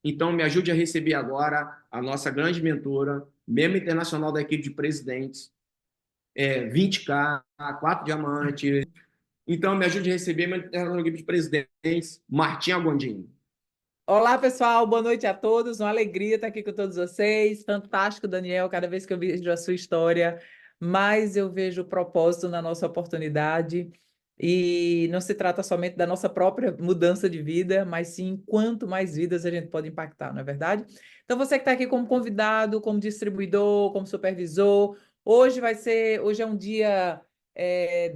Então, me ajude a receber agora a nossa grande mentora, membro internacional da equipe de presidentes, 20K, 4 diamantes. Então, me ajude a receber membro internacional da equipe de presidentes, Martim Agondinho. Olá, pessoal, boa noite a todos. Uma alegria estar aqui com todos vocês. Fantástico, Daniel. Cada vez que eu vejo a sua história, mais eu vejo o propósito na nossa oportunidade. E não se trata somente da nossa própria mudança de vida, mas sim quanto mais vidas a gente pode impactar, não é verdade? Então, você que está aqui como convidado, como distribuidor, como supervisor, hoje é um dia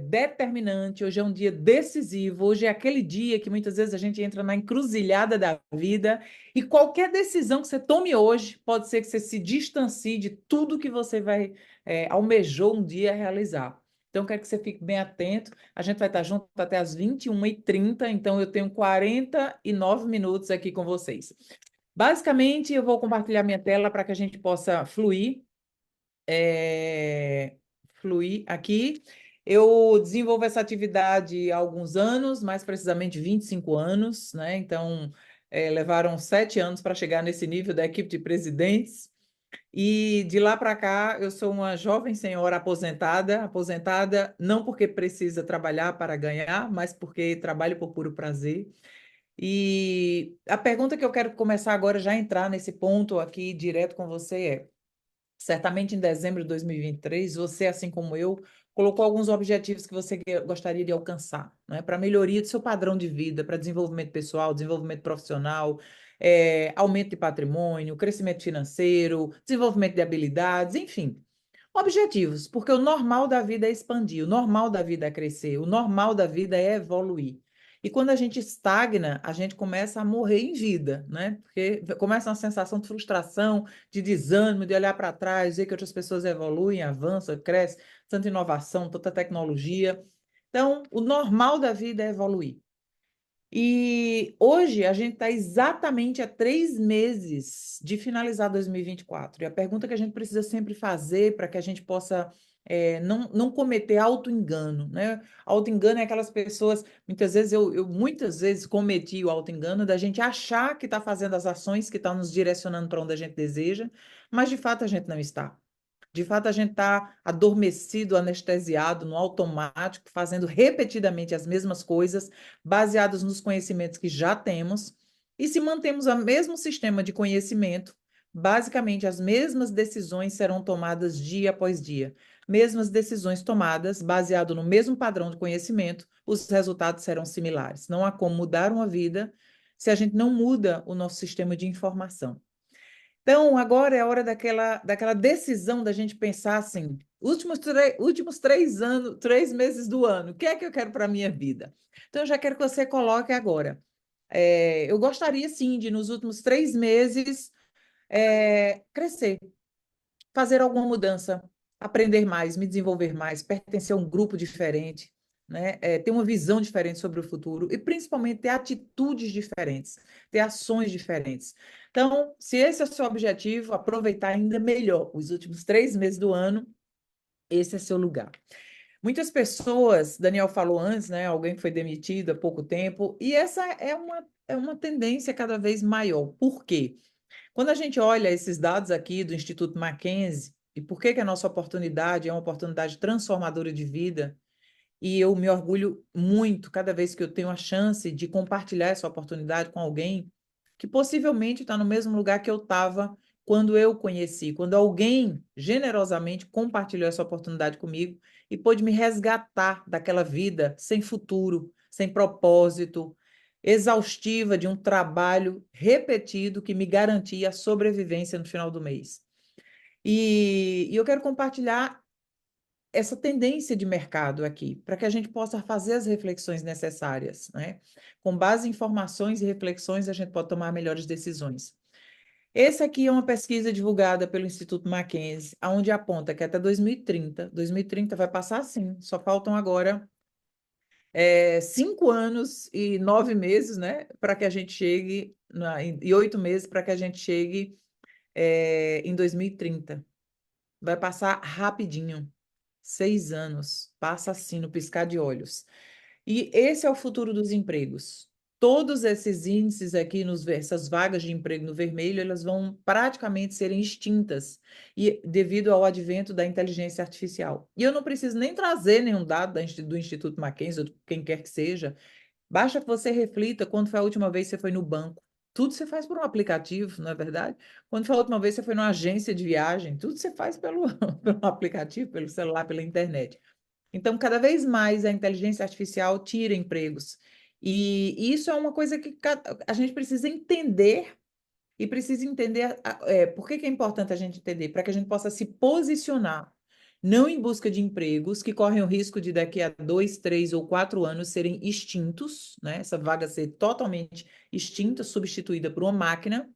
determinante, hoje é um dia decisivo, hoje é aquele dia que muitas vezes a gente entra na encruzilhada da vida e qualquer decisão que você tome hoje pode ser que você se distancie de tudo que você almejou um dia realizar. Então, quero que você fique bem atento. A gente vai estar junto até as 21h30, então eu tenho 49 minutos aqui com vocês. Basicamente, eu vou compartilhar minha tela para que a gente possa fluir aqui. Eu desenvolvo essa atividade há alguns anos, mais precisamente 25 anos, né? Então, levaram 7 anos para chegar nesse nível da equipe de presidentes. E de lá para cá, eu sou uma jovem senhora aposentada não porque precisa trabalhar para ganhar, mas porque trabalho por puro prazer. E a pergunta que eu quero começar agora, já entrar nesse ponto aqui direto com você certamente em dezembro de 2023, você, assim como eu, colocou alguns objetivos que você gostaria de alcançar, né? Para melhoria do seu padrão de vida, para desenvolvimento pessoal, desenvolvimento profissional, aumento de patrimônio, crescimento financeiro, desenvolvimento de habilidades, enfim. Objetivos, porque o normal da vida é expandir, o normal da vida é crescer, o normal da vida é evoluir. E quando a gente estagna, a gente começa a morrer em vida, né? Porque começa uma sensação de frustração, de desânimo, de olhar para trás, ver que outras pessoas evoluem, avançam, crescem, tanta inovação, tanta tecnologia. Então, o normal da vida é evoluir. E hoje a gente está exatamente há 3 meses de finalizar 2024. E a pergunta que a gente precisa sempre fazer para que a gente possa não cometer auto-engano, né? Auto-engano é aquelas pessoas, muitas vezes eu muitas vezes cometi o auto-engano da gente achar que está fazendo as ações que estão nos direcionando para onde a gente deseja, mas de fato a gente não está. De fato, a gente está adormecido, anestesiado, no automático, fazendo repetidamente as mesmas coisas, baseados nos conhecimentos que já temos. E se mantemos o mesmo sistema de conhecimento, basicamente as mesmas decisões serão tomadas dia após dia. Mesmas decisões tomadas, baseado no mesmo padrão de conhecimento, os resultados serão similares. Não há como mudar uma vida se a gente não muda o nosso sistema de informação. Então, agora é a hora daquela decisão da gente pensar assim, últimos 3 anos, 3 meses do ano, o que é que eu quero para a minha vida? Então, eu já quero que você coloque agora. Eu gostaria, sim, de nos últimos 3 meses crescer, fazer alguma mudança, aprender mais, me desenvolver mais, pertencer a um grupo diferente, né? Ter uma visão diferente sobre o futuro e principalmente ter atitudes diferentes, ter ações diferentes. Então, se esse é o seu objetivo, aproveitar ainda melhor os últimos 3 meses do ano, esse é seu lugar. Muitas pessoas, Daniel falou antes, né? Alguém que foi demitido há pouco tempo, e essa é uma tendência cada vez maior. Por quê? Quando a gente olha esses dados aqui do Instituto Mackenzie, e por que que a nossa oportunidade é uma oportunidade transformadora de vida, e eu me orgulho muito cada vez que eu tenho a chance de compartilhar essa oportunidade com alguém que possivelmente está no mesmo lugar que eu estava quando eu conheci, quando alguém generosamente compartilhou essa oportunidade comigo e pôde me resgatar daquela vida sem futuro, sem propósito, exaustiva de um trabalho repetido que me garantia a sobrevivência no final do mês. E eu quero compartilhar essa tendência de mercado aqui, para que a gente possa fazer as reflexões necessárias, né? Com base em informações e reflexões, a gente pode tomar melhores decisões. Esse aqui é uma pesquisa divulgada pelo Instituto Mackenzie, onde aponta que até 2030 vai passar assim, só faltam agora 5 anos e 9 meses, né, para que a gente chegue, e 8 meses para que a gente chegue em 2030. Vai passar rapidinho. 6 anos, passa assim no piscar de olhos. E esse é o futuro dos empregos. todos esses índices aqui, essas vagas de emprego no vermelho, elas vão praticamente serem extintas e, devido ao advento da inteligência artificial. E eu não preciso nem trazer nenhum dado do Instituto Mackenzie, ou de quem quer que seja, basta que você reflita quando foi a última vez que você foi no banco. Tudo você faz por um aplicativo, não é verdade? Quando foi a última vez que você foi numa agência de viagem, tudo você faz pelo, pelo aplicativo, pelo celular, pela internet. Então, cada vez mais a inteligência artificial tira empregos. E isso é uma coisa que a gente precisa entender e precisa entender por que que é importante a gente entender, para que a gente possa se posicionar, não em busca de empregos que correm o risco de daqui a 2, 3 ou 4 anos serem extintos, né? Essa vaga ser totalmente extinta, substituída por uma máquina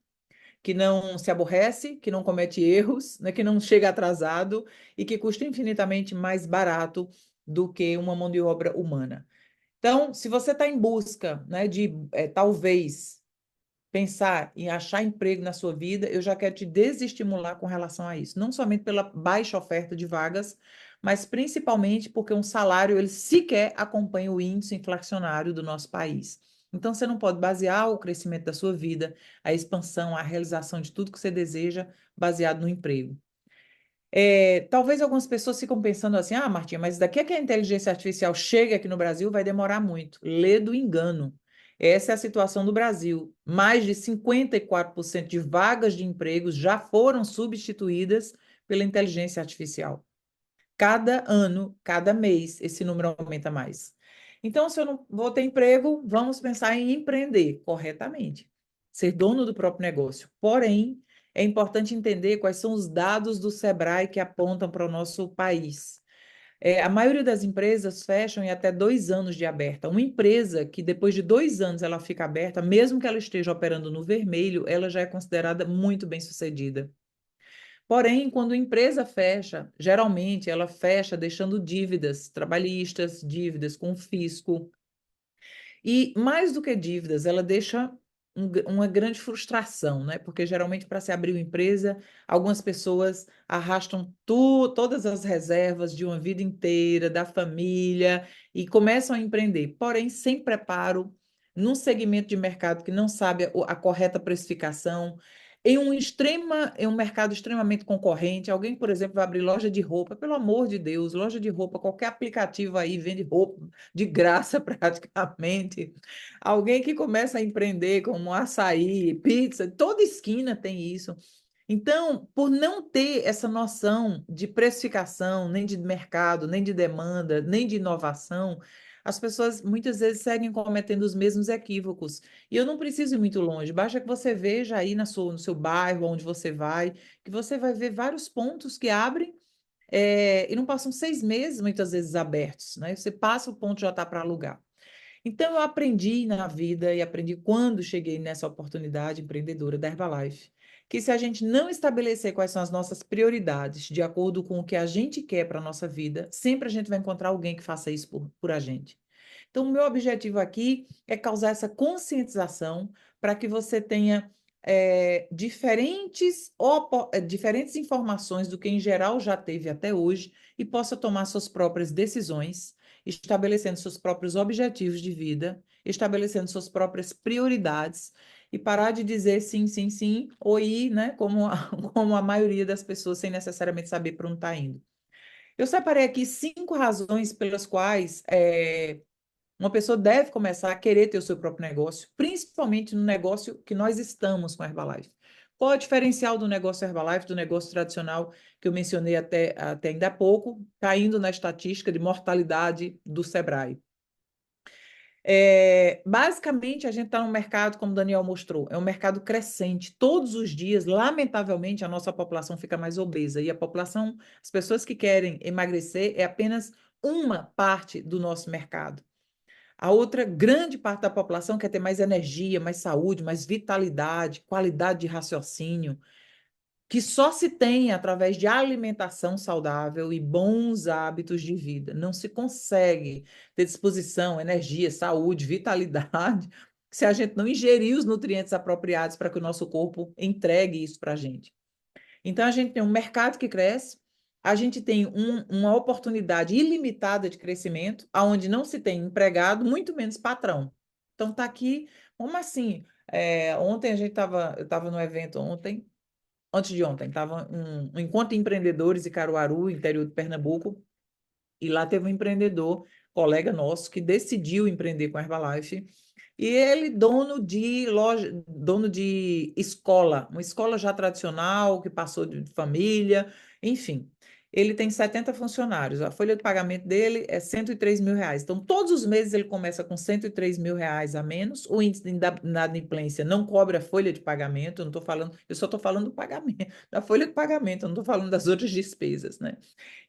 que não se aborrece, que não comete erros, né, que não chega atrasado e que custa infinitamente mais barato do que uma mão de obra humana. Então, se você está em busca, né, de talvez pensar em achar emprego na sua vida, eu já quero te desestimular com relação a isso. Não somente pela baixa oferta de vagas, mas principalmente porque um salário ele sequer acompanha o índice inflacionário do nosso país. Então, você não pode basear o crescimento da sua vida, a expansão, a realização de tudo que você deseja, baseado no emprego. Talvez algumas pessoas ficam pensando assim, ah, Martinha, mas daqui a que a inteligência artificial chega aqui no Brasil vai demorar muito. Lê do engano. Essa é a situação do Brasil. Mais de 54% de vagas de empregos já foram substituídas pela inteligência artificial. Cada ano, cada mês, esse número aumenta mais. Então, se eu não vou ter emprego, vamos pensar em empreender corretamente, ser dono do próprio negócio. Porém, é importante entender quais são os dados do Sebrae que apontam para o nosso país. A maioria das empresas fecham em até 2 anos de aberta. Uma empresa que depois de 2 anos ela fica aberta, mesmo que ela esteja operando no vermelho, ela já é considerada muito bem-sucedida. Porém, quando a empresa fecha, geralmente ela fecha deixando dívidas trabalhistas, dívidas com o fisco. E mais do que dívidas, ela deixa uma grande frustração, né? Porque geralmente para se abrir uma empresa, algumas pessoas arrastam todas as reservas de uma vida inteira, da família, e começam a empreender, porém sem preparo, num segmento de mercado que não sabe a correta precificação, em um mercado extremamente concorrente. Alguém, por exemplo, vai abrir loja de roupa, pelo amor de Deus, loja de roupa, qualquer aplicativo aí vende roupa de graça praticamente. Alguém que começa a empreender como açaí, pizza, toda esquina tem isso. Então, por não ter essa noção de precificação, nem de mercado, nem de demanda, nem de inovação, as pessoas muitas vezes seguem cometendo os mesmos equívocos. E eu não preciso ir muito longe, basta que você veja aí no seu bairro, onde você vai, que você vai ver vários pontos que abrem e não passam 6 meses, muitas vezes, abertos, né? Você passa, o ponto já está para alugar. Então, eu aprendi na vida e aprendi quando cheguei nessa oportunidade empreendedora da Herbalife, que se a gente não estabelecer quais são as nossas prioridades de acordo com o que a gente quer para a nossa vida, sempre a gente vai encontrar alguém que faça isso por a gente. Então, o meu objetivo aqui é causar essa conscientização para que você tenha diferentes informações do que, em geral, já teve até hoje e possa tomar suas próprias decisões, estabelecendo seus próprios objetivos de vida, estabelecendo suas próprias prioridades e parar de dizer sim, sim, sim, ou ir, né, como a maioria das pessoas, sem necessariamente saber para onde está indo. Eu separei aqui 5 razões pelas quais uma pessoa deve começar a querer ter o seu próprio negócio, principalmente no negócio que nós estamos com a Herbalife. Qual é o diferencial do negócio Herbalife, do negócio tradicional que eu mencionei até ainda há pouco, caindo na estatística de mortalidade do Sebrae? Basicamente, a gente está num mercado, como o Daniel mostrou, é um mercado crescente. Todos os dias, lamentavelmente, a nossa população fica mais obesa. E a população, as pessoas que querem emagrecer, é apenas uma parte do nosso mercado. A outra grande parte da população quer ter mais energia, mais saúde, mais vitalidade, qualidade de raciocínio, que só se tem através de alimentação saudável e bons hábitos de vida. Não se consegue ter disposição, energia, saúde, vitalidade, se a gente não ingerir os nutrientes apropriados para que o nosso corpo entregue isso para a gente. Então, a gente tem um mercado que cresce, a gente tem uma oportunidade ilimitada de crescimento, onde não se tem empregado, muito menos patrão. Então tá aqui, como assim? Ontem eu estava no evento antes de ontem, estava um encontro de empreendedores em Caruaru, interior de Pernambuco, e lá teve um empreendedor, colega nosso, que decidiu empreender com a Herbalife. E ele, dono de loja, dono de escola, uma escola já tradicional, que passou de família, enfim. Ele tem 70 funcionários. A folha de pagamento dele é R$ 103.000. Então, todos os meses ele começa com R$ 103.000 a menos. O índice de inadimplência não cobre a folha de pagamento. Eu não estou falando, eu só estou falando do pagamento, da folha de pagamento, eu não estou falando das outras despesas, né?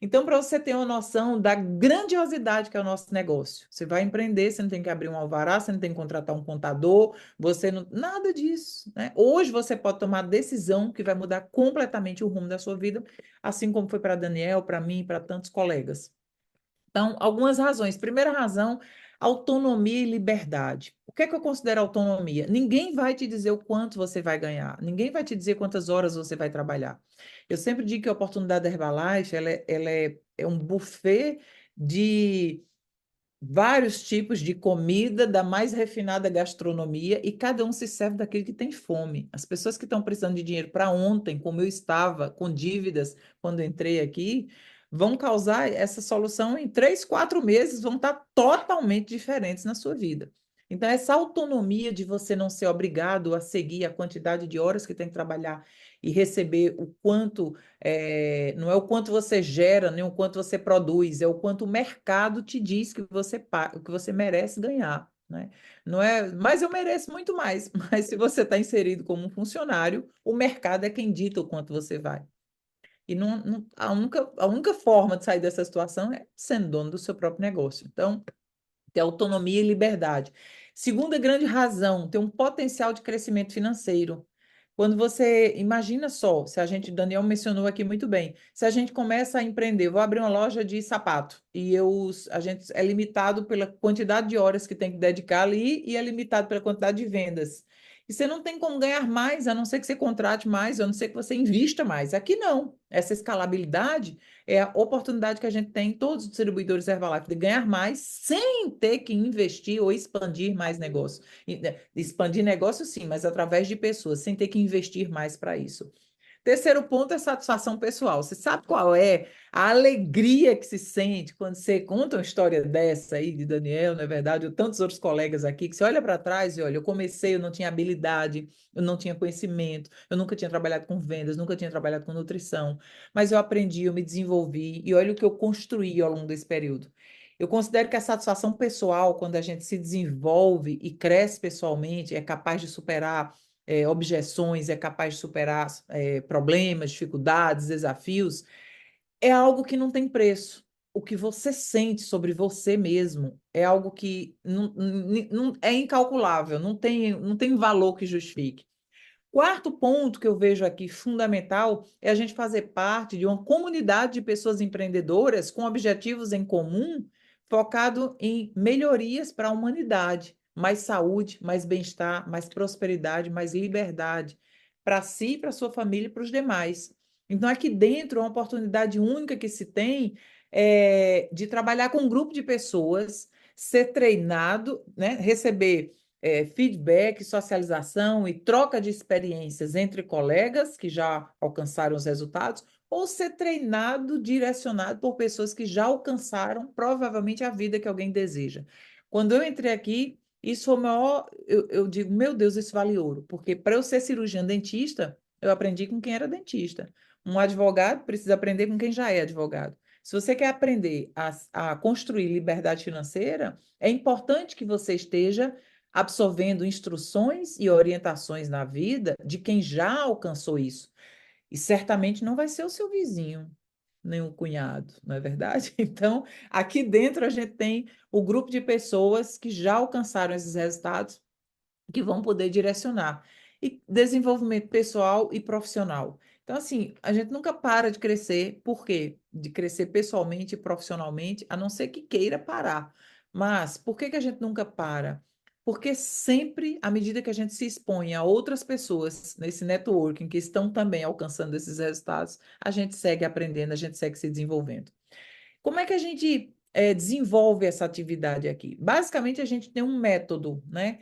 Então, para você ter uma noção da grandiosidade que é o nosso negócio, você vai empreender, você não tem que abrir um alvará, você não tem que contratar um contador, você não, nada disso, né? Hoje você pode tomar a decisão que vai mudar completamente o rumo da sua vida, assim como foi para Daniel, para mim, para tantos colegas. Então, algumas razões. Primeira razão, autonomia e liberdade. O que é que eu considero autonomia? Ninguém vai te dizer o quanto você vai ganhar, ninguém vai te dizer quantas horas você vai trabalhar. Eu sempre digo que a oportunidade da Herbalife, ela é um buffet de vários tipos de comida, da mais refinada gastronomia, e cada um se serve daquele que tem fome. As pessoas que estão precisando de dinheiro para ontem, como eu estava com dívidas quando entrei aqui, vão causar essa solução em 3, 4 meses, vão estar totalmente diferentes na sua vida. Então, essa autonomia de você não ser obrigado a seguir a quantidade de horas que tem que trabalhar e receber o quanto não é o quanto você gera, nem o quanto você produz, é o quanto o mercado te diz que que você merece ganhar, né? Não é, mas eu mereço muito mais. Mas se você está inserido como um funcionário, o mercado é quem dita o quanto você vai. E a única forma de sair dessa situação é sendo dono do seu próprio negócio. Então, ter autonomia e liberdade. Segunda grande razão, ter um potencial de crescimento financeiro. Quando você imagina só, se a gente, Daniel mencionou aqui muito bem, se a gente começa a empreender, vou abrir uma loja de sapato e a gente é limitado pela quantidade de horas que tem que dedicar ali e é limitado pela quantidade de vendas. E você não tem como ganhar mais, a não ser que você contrate mais, a não ser que você invista mais. Aqui não. Essa escalabilidade é a oportunidade que a gente tem, todos os distribuidores Herbalife, de ganhar mais sem ter que investir ou expandir mais negócio. Expandir negócio, sim, mas através de pessoas, sem ter que investir mais para isso. Terceiro ponto é satisfação pessoal. Você sabe qual é a alegria que se sente quando você conta uma história dessa aí de Daniel, não é verdade? Ou tantos outros colegas aqui, que você olha para trás e olha, eu comecei, eu não tinha habilidade, eu não tinha conhecimento, eu nunca tinha trabalhado com vendas, nunca tinha trabalhado com nutrição, mas eu aprendi, eu me desenvolvi e olha o que eu construí ao longo desse período. Eu considero que a satisfação pessoal, quando a gente se desenvolve e cresce pessoalmente, é capaz de superar objeções, é capaz de superar problemas, dificuldades, desafios, é algo que não tem preço. O que você sente sobre você mesmo é algo que não é incalculável, não tem valor que justifique. Quarto ponto que eu vejo aqui fundamental é a gente fazer parte de uma comunidade de pessoas empreendedoras com objetivos em comum, focado em melhorias para a humanidade, mais saúde, mais bem-estar, mais prosperidade, mais liberdade para si, para sua família e para os demais. Então, aqui dentro, é uma oportunidade única que se tem de trabalhar com um grupo de pessoas, ser treinado, né, receber feedback, socialização e troca de experiências entre colegas que já alcançaram os resultados, ou ser treinado, direcionado por pessoas que já alcançaram provavelmente a vida que alguém deseja. Quando eu entrei aqui, isso foi o maior. Eu digo, meu Deus, isso vale ouro, porque para eu ser cirurgião dentista, eu aprendi com quem era dentista. Um advogado precisa aprender com quem já é advogado. Se você quer aprender a construir liberdade financeira, é importante que você esteja absorvendo instruções e orientações na vida de quem já alcançou isso. E certamente não vai ser o seu vizinho, nem o cunhado, não é verdade? Então, aqui dentro a gente tem o grupo de pessoas que já alcançaram esses resultados, que vão poder direcionar. E desenvolvimento pessoal e profissional. Então, assim, a gente nunca para de crescer. Por quê? De crescer pessoalmente e profissionalmente, a não ser que queira parar. Mas por que que a gente nunca para? Porque sempre, à medida que a gente se expõe a outras pessoas nesse networking que estão também alcançando esses resultados, a gente segue aprendendo, a gente segue se desenvolvendo. Como é que a gente desenvolve essa atividade aqui? Basicamente, a gente tem um método, né?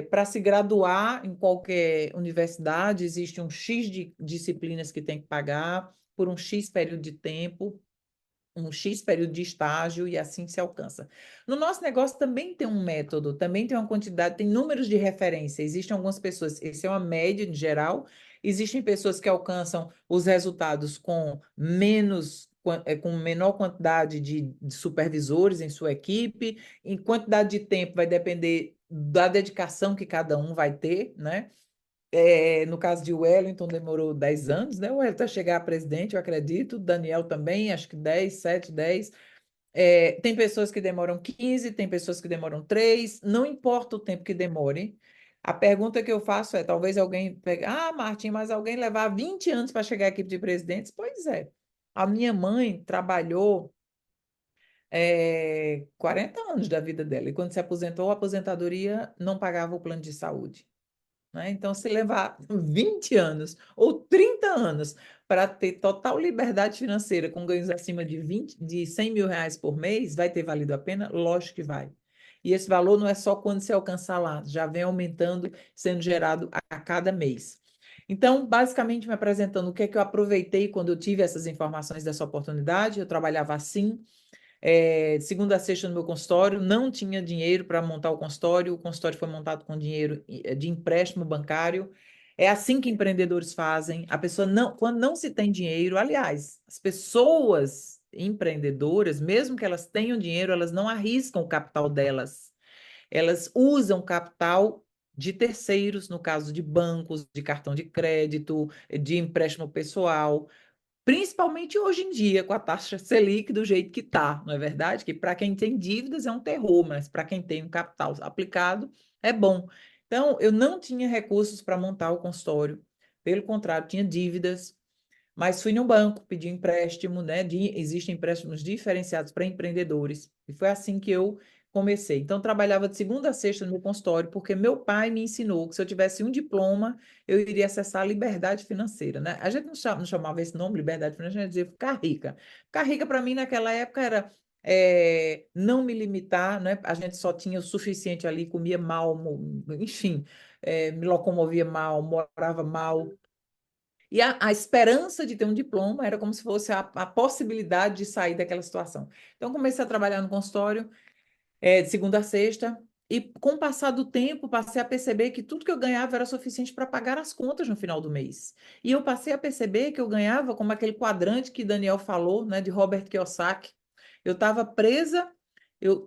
Para se graduar em qualquer universidade, existe um X de disciplinas que tem que pagar por um X período de tempo, um X período de estágio e assim se alcança. No nosso negócio também tem um método, também tem uma quantidade, tem números de referência. Existem algumas pessoas, esse é uma média em geral, existem pessoas que alcançam os resultados com com menor quantidade de supervisores em sua equipe, em quantidade de tempo vai depender da dedicação que cada um vai ter, né? No caso de Wellington, demorou 10 anos, né? O Wellington a chegar a presidente, eu acredito. Daniel também, acho que 10, 7, 10. Tem pessoas que demoram 15, tem pessoas que demoram 3. Não importa o tempo que demore. A pergunta que eu faço é: talvez alguém pegue, Martim, mas alguém levar 20 anos para chegar à equipe de presidentes? Pois é. A minha mãe trabalhou 40 anos da vida dela, e quando se aposentou, a aposentadoria não pagava o plano de saúde, né? Então, se levar 20 anos ou 30 anos para ter total liberdade financeira com ganhos acima de 100 mil reais por mês, vai ter valido a pena? Lógico que vai. E esse valor não é só quando se alcançar lá, já vem aumentando, sendo gerado a cada mês. Então, basicamente, me apresentando o que é que eu aproveitei quando eu tive essas informações dessa oportunidade. Eu trabalhava assim, de segunda a sexta no meu consultório, não tinha dinheiro para montar o consultório foi montado com dinheiro de empréstimo bancário. É assim que empreendedores fazem. A pessoa não, quando não se tem dinheiro, aliás, as pessoas empreendedoras, mesmo que elas tenham dinheiro, elas não arriscam o capital delas. Elas usam capital de terceiros, no caso de bancos, de cartão de crédito, de empréstimo pessoal. Principalmente hoje em dia, com a taxa Selic do jeito que está, não é verdade? Que para quem tem dívidas é um terror, mas para quem tem um capital aplicado é bom. Então, eu não tinha recursos para montar o consultório, pelo contrário, tinha dívidas, mas fui no banco, pedi empréstimo, né? Existem empréstimos diferenciados para empreendedores, e foi assim que eu comecei. Então, trabalhava de segunda a sexta no meu consultório, porque meu pai me ensinou que se eu tivesse um diploma, eu iria acessar a liberdade financeira, né? A gente não chamava esse nome, liberdade financeira, a gente dizia ficar rica. Ficar rica, para mim, naquela época, era não me limitar, né? A gente só tinha o suficiente ali, comia mal, enfim, me locomovia mal, morava mal. E a esperança de ter um diploma era como se fosse a possibilidade de sair daquela situação. Então, comecei a trabalhar no consultório, de segunda a sexta, e com o passar do tempo, passei a perceber que tudo que eu ganhava era suficiente para pagar as contas no final do mês. E eu passei a perceber que eu ganhava como aquele quadrante que Daniel falou, né, de Robert Kiyosaki. Eu estava presa,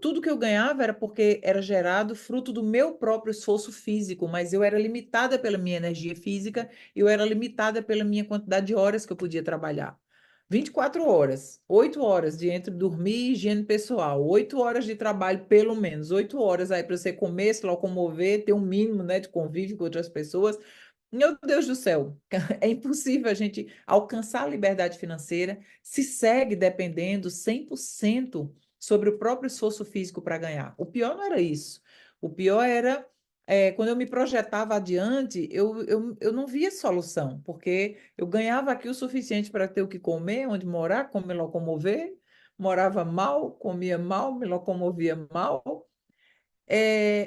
tudo que eu ganhava era porque era gerado fruto do meu próprio esforço físico, mas eu era limitada pela minha energia física, eu era limitada pela minha quantidade de horas que eu podia trabalhar. 24 horas, 8 horas de entre dormir e higiene pessoal, 8 horas de trabalho, pelo menos, 8 horas aí para você comer, se locomover, ter um mínimo, né, de convívio com outras pessoas. Meu Deus do céu, é impossível a gente alcançar a liberdade financeira se segue dependendo 100% sobre o próprio esforço físico para ganhar. O pior não era isso. O pior era quando eu me projetava adiante, eu não via solução, porque eu ganhava aqui o suficiente para ter o que comer, onde morar, como me locomover, morava mal, comia mal, me locomovia mal.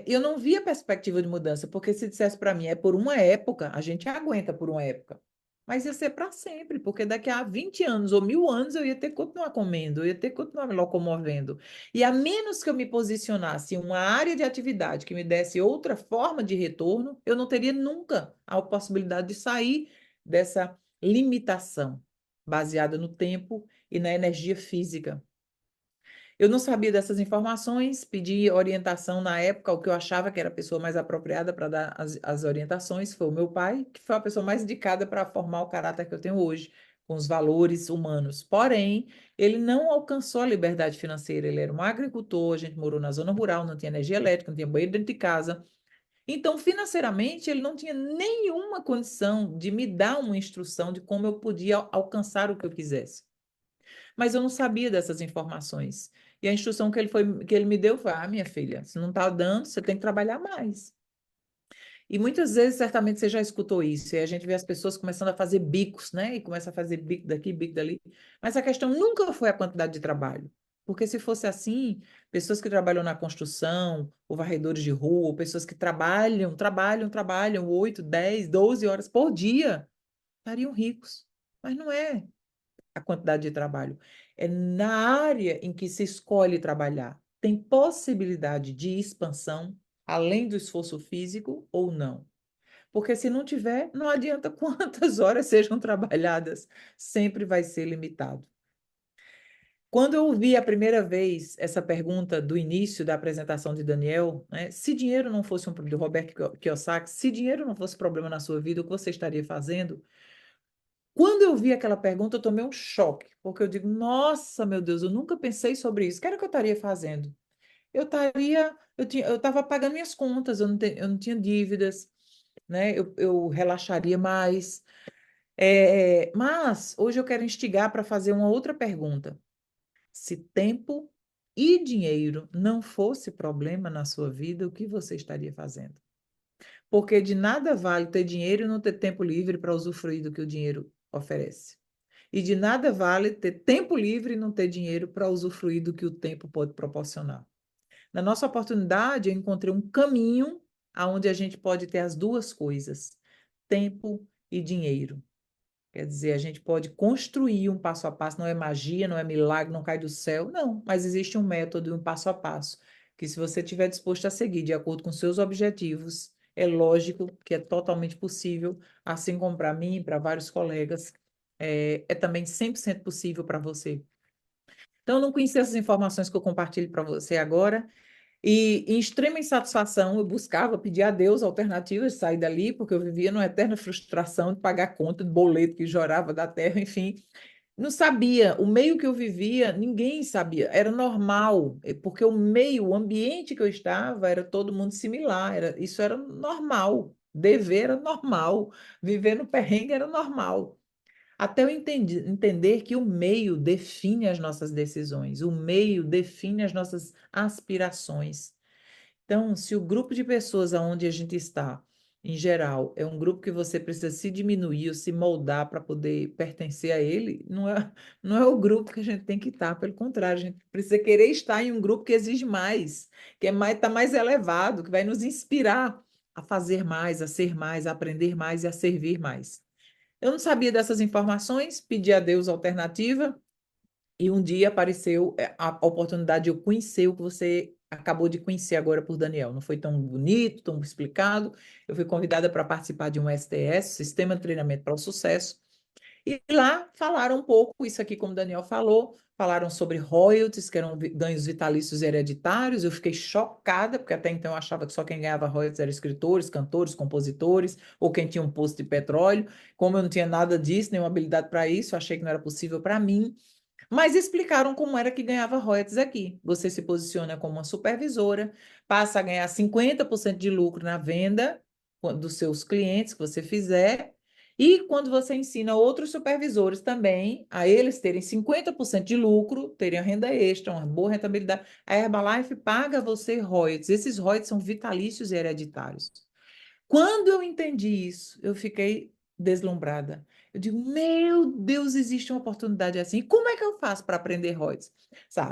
Eu não via perspectiva de mudança, porque se dissesse para mim, é por uma época, a gente aguenta por uma época. Mas ia ser para sempre, porque daqui a 20 anos ou 1000 anos eu ia ter que continuar comendo, eu ia ter que continuar me locomovendo. E a menos que eu me posicionasse em uma área de atividade que me desse outra forma de retorno, eu não teria nunca a possibilidade de sair dessa limitação baseada no tempo e na energia física. Eu não sabia dessas informações, pedi orientação na época, o que eu achava que era a pessoa mais apropriada para dar as orientações foi o meu pai, que foi a pessoa mais indicada para formar o caráter que eu tenho hoje, com os valores humanos. Porém, ele não alcançou a liberdade financeira, ele era um agricultor, a gente morou na zona rural, não tinha energia elétrica, não tinha banheiro dentro de casa. Então, financeiramente, ele não tinha nenhuma condição de me dar uma instrução de como eu podia alcançar o que eu quisesse. Mas eu não sabia dessas informações. E a instrução que ele me deu foi: minha filha, se não está dando, você tem que trabalhar mais. E muitas vezes, certamente, você já escutou isso, e a gente vê as pessoas começando a fazer bicos, né? E começa a fazer bico daqui, bico dali. Mas a questão nunca foi a quantidade de trabalho. Porque se fosse assim, pessoas que trabalham na construção, ou varredores de rua, ou pessoas que trabalham 8, 10, 12 horas por dia, estariam ricos. Mas não é a quantidade de trabalho. É na área em que se escolhe trabalhar. Tem possibilidade de expansão, além do esforço físico ou não. Porque se não tiver, não adianta quantas horas sejam trabalhadas, sempre vai ser limitado. Quando eu ouvi a primeira vez essa pergunta do início da apresentação de Daniel, né, se dinheiro não fosse do Roberto Kiyosaki, se dinheiro não fosse problema na sua vida, o que você estaria fazendo? Quando eu vi aquela pergunta, eu tomei um choque, porque eu digo, nossa, meu Deus, eu nunca pensei sobre isso. O que era que eu estaria fazendo? Eu estava pagando minhas contas, eu não tinha dívidas, né? Eu relaxaria mais. Mas hoje eu quero instigar para fazer uma outra pergunta. Se tempo e dinheiro não fosse problema na sua vida, o que você estaria fazendo? Porque de nada vale ter dinheiro e não ter tempo livre para usufruir do que o dinheiro oferece. E de nada vale ter tempo livre e não ter dinheiro para usufruir do que o tempo pode proporcionar. Na nossa oportunidade, eu encontrei um caminho aonde a gente pode ter as duas coisas, tempo e dinheiro. Quer dizer, a gente pode construir um passo a passo, não é magia, não é milagre, não cai do céu, não, mas existe um método e um passo a passo, que se você estiver disposto a seguir de acordo com seus objetivos, é lógico que é totalmente possível, assim como para mim, para vários colegas, é também 100% possível para você. Então, eu não conhecia essas informações que eu compartilho para você agora, e em extrema insatisfação, eu buscava pedir a Deus alternativas de sair dali, porque eu vivia numa eterna frustração de pagar conta de boleto que jorava da terra, enfim. Não sabia, o meio que eu vivia, ninguém sabia, era normal, porque o meio, o ambiente que eu estava, era todo mundo similar, isso era normal, dever era normal, viver no perrengue era normal. Até eu entender que o meio define as nossas decisões, o meio define as nossas aspirações. Então, se o grupo de pessoas aonde a gente está, em geral, é um grupo que você precisa se diminuir ou se moldar para poder pertencer a ele, não é o grupo que a gente tem que estar, pelo contrário, a gente precisa querer estar em um grupo que exige mais, que está mais elevado, que vai nos inspirar a fazer mais, a ser mais, a aprender mais e a servir mais. Eu não sabia dessas informações, pedi a Deus alternativa, e um dia apareceu a oportunidade de eu conhecer o que você acabou de conhecer agora por Daniel. Não foi tão bonito, tão explicado. Eu fui convidada para participar de um STS, Sistema de Treinamento para o Sucesso. E lá falaram um pouco, isso aqui como o Daniel falou, falaram sobre royalties, que eram ganhos vitalícios hereditários. Eu fiquei chocada, porque até então eu achava que só quem ganhava royalties eram escritores, cantores, compositores, ou quem tinha um posto de petróleo. Como eu não tinha nada disso, nenhuma habilidade para isso, eu achei que não era possível para mim. Mas explicaram como era que ganhava royalties aqui. Você se posiciona como uma supervisora, passa a ganhar 50% de lucro na venda dos seus clientes que você fizer, e quando você ensina outros supervisores também, a eles terem 50% de lucro, terem a renda extra, uma boa rentabilidade, a Herbalife paga você royalties. Esses royalties são vitalícios e hereditários. Quando eu entendi isso, eu fiquei deslumbrada. Eu digo, meu Deus, existe uma oportunidade assim. Como é que eu faço para aprender royalties?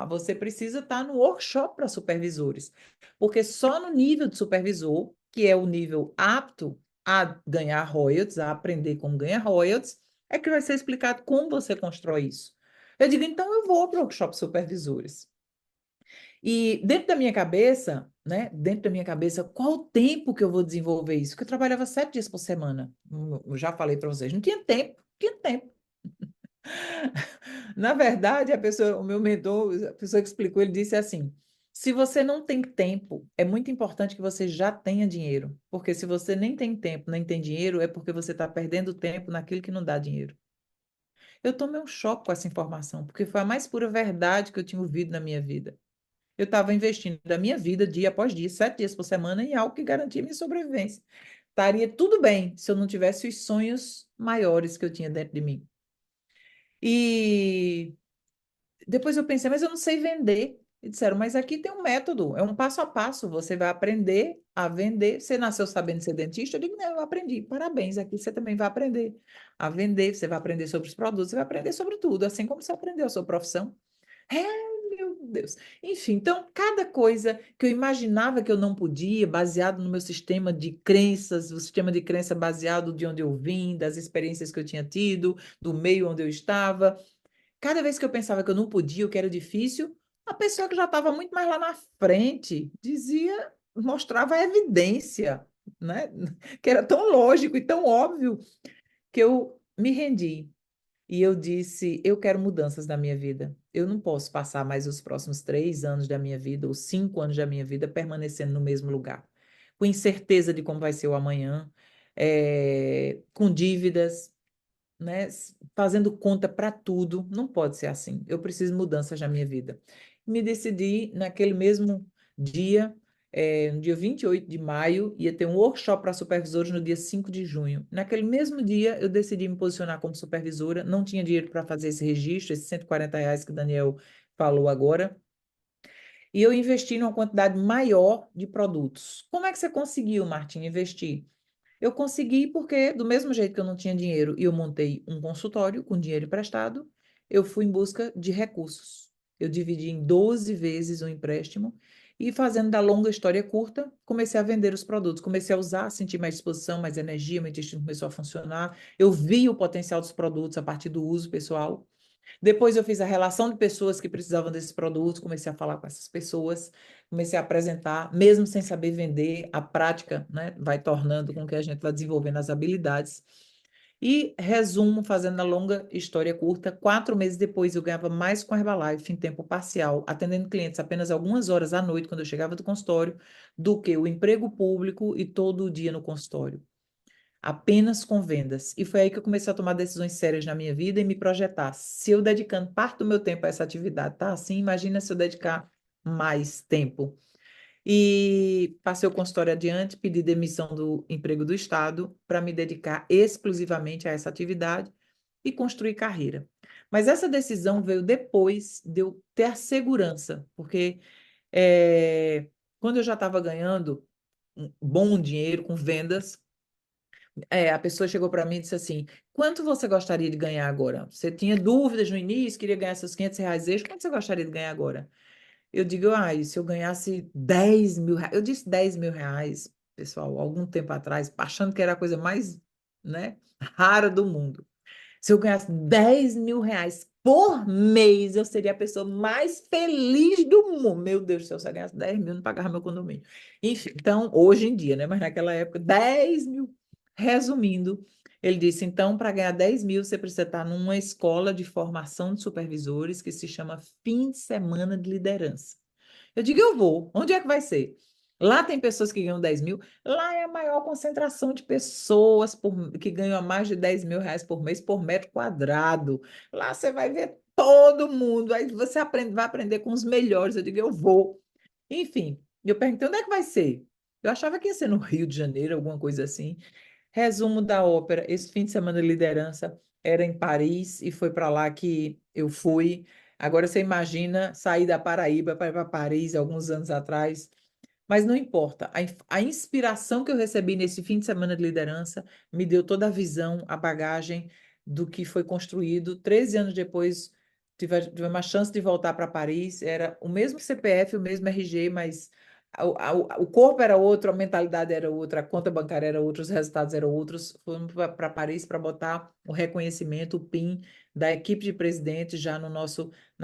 Você precisa estar no workshop para supervisores, porque só no nível de supervisor, que é o nível apto a ganhar royalties, a aprender como ganhar royalties, é que vai ser explicado como você constrói isso. Eu digo, então eu vou para o workshop supervisores. E dentro da minha cabeça, né? Dentro da minha cabeça, qual o tempo que eu vou desenvolver isso? Porque eu trabalhava 7 dias por semana. Eu já falei para vocês, não tinha tempo, não tinha tempo. Na verdade, o meu mentor, a pessoa que explicou, ele disse assim: se você não tem tempo, é muito importante que você já tenha dinheiro. Porque se você nem tem tempo, nem tem dinheiro, é porque você está perdendo tempo naquilo que não dá dinheiro. Eu tomei um choque com essa informação, porque foi a mais pura verdade que eu tinha ouvido na minha vida. Eu estava investindo da minha vida, dia após dia, 7 dias por semana, em algo que garantia minha sobrevivência. Estaria tudo bem se eu não tivesse os sonhos maiores que eu tinha dentro de mim. E depois eu pensei, mas eu não sei vender. E disseram, mas aqui tem um método, é um passo a passo. Você vai aprender a vender. Você nasceu sabendo ser dentista? Eu digo, não, eu aprendi. Parabéns, aqui você também vai aprender a vender. Você vai aprender sobre os produtos, você vai aprender sobre tudo, assim como você aprendeu a sua profissão. É, meu Deus. Enfim, então, cada coisa que eu imaginava que eu não podia, baseado no meu sistema de crenças, o sistema de crença baseado de onde eu vim, das experiências que eu tinha tido, do meio onde eu estava, cada vez que eu pensava que eu não podia, o que era difícil, a pessoa que já estava muito mais lá na frente dizia, mostrava a evidência, né? Que era tão lógico e tão óbvio que eu me rendi. E eu disse, eu quero mudanças na minha vida. Eu não posso passar mais os próximos 3 anos da minha vida ou 5 anos da minha vida permanecendo no mesmo lugar, com incerteza de como vai ser o amanhã, com dívidas, né, fazendo conta para tudo. Não pode ser assim. Eu preciso de mudanças na minha vida. Me decidi naquele mesmo dia, no dia 28 de maio, ia ter um workshop para supervisores no dia 5 de junho. Naquele mesmo dia, eu decidi me posicionar como supervisora. Não tinha dinheiro para fazer esse registro, esses R$ 140 que o Daniel falou agora. E eu investi numa quantidade maior de produtos. Como é que você conseguiu, Martim, investir? Eu consegui porque, do mesmo jeito que eu não tinha dinheiro e eu montei um consultório com dinheiro emprestado, eu fui em busca de recursos. Eu dividi em 12 vezes o empréstimo e, fazendo da longa história curta, comecei a vender os produtos. Comecei a usar, sentir mais disposição, mais energia, meu intestino começou a funcionar. Eu vi o potencial dos produtos a partir do uso pessoal. Depois eu fiz a relação de pessoas que precisavam desses produtos, comecei a falar com essas pessoas, comecei a apresentar, mesmo sem saber vender, a prática, né, vai tornando com que a gente vá desenvolvendo as habilidades. E resumo, fazendo a longa história curta, 4 meses depois eu ganhava mais com a Herbalife em tempo parcial, atendendo clientes apenas algumas horas à noite, quando eu chegava do consultório, do que o emprego público e todo o dia no consultório apenas com vendas. E foi aí que eu comecei a tomar decisões sérias na minha vida e me projetar. Se eu dedicando parte do meu tempo a essa atividade, tá assim, imagina se eu dedicar mais tempo. E passei o consultório adiante, pedi demissão do emprego do Estado para me dedicar exclusivamente a essa atividade e construir carreira. Mas essa decisão veio depois de eu ter a segurança, porque quando eu já estava ganhando um bom dinheiro com vendas, a pessoa chegou para mim e disse assim: quanto você gostaria de ganhar agora? Você tinha dúvidas no início, queria ganhar seus R$ 500 extra, quanto você gostaria de ganhar agora? Eu digo, e se eu ganhasse R$ 10.000? Eu disse R$ 10.000, pessoal, algum tempo atrás, achando que era a coisa mais, né, rara do mundo. Se eu ganhasse R$ 10.000 por mês, eu seria a pessoa mais feliz do mundo. Meu Deus do céu, se eu ganhasse 10 mil, eu não pagava meu condomínio. Enfim, então, hoje em dia, né? Mas naquela época, 10 mil. Resumindo, ele disse: então, para ganhar 10 mil, você precisa estar numa escola de formação de supervisores que se chama Fim de Semana de Liderança. Eu digo, eu vou. Onde é que vai ser? Lá tem pessoas que ganham 10 mil. Lá é a maior concentração de pessoas que ganham mais de R$ 10.000 por mês por metro quadrado. Lá você vai ver todo mundo. Aí você vai aprender com os melhores. Eu digo, eu vou. Enfim, eu perguntei, onde é que vai ser? Eu achava que ia ser no Rio de Janeiro, alguma coisa assim. Resumo da ópera: esse fim de semana de liderança era em Paris e foi para lá que eu fui. Agora você imagina sair da Paraíba para ir para Paris alguns anos atrás. Mas não importa, a inspiração que eu recebi nesse fim de semana de liderança me deu toda a visão, a bagagem do que foi construído. 13 anos depois, tive uma chance de voltar para Paris. Era o mesmo CPF, o mesmo RG, mas o corpo era outro, a mentalidade era outra, a conta bancária era outra, os resultados eram outros. Fomos para Paris para botar o reconhecimento, o PIN da equipe de presidente já na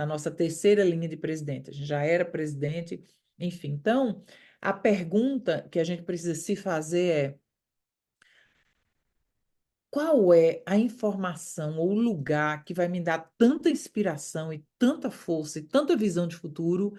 nossa terceira linha de presidente. A gente já era presidente, enfim. Então, a pergunta que a gente precisa se fazer é: qual é a informação ou o lugar que vai me dar tanta inspiração e tanta força e tanta visão de futuro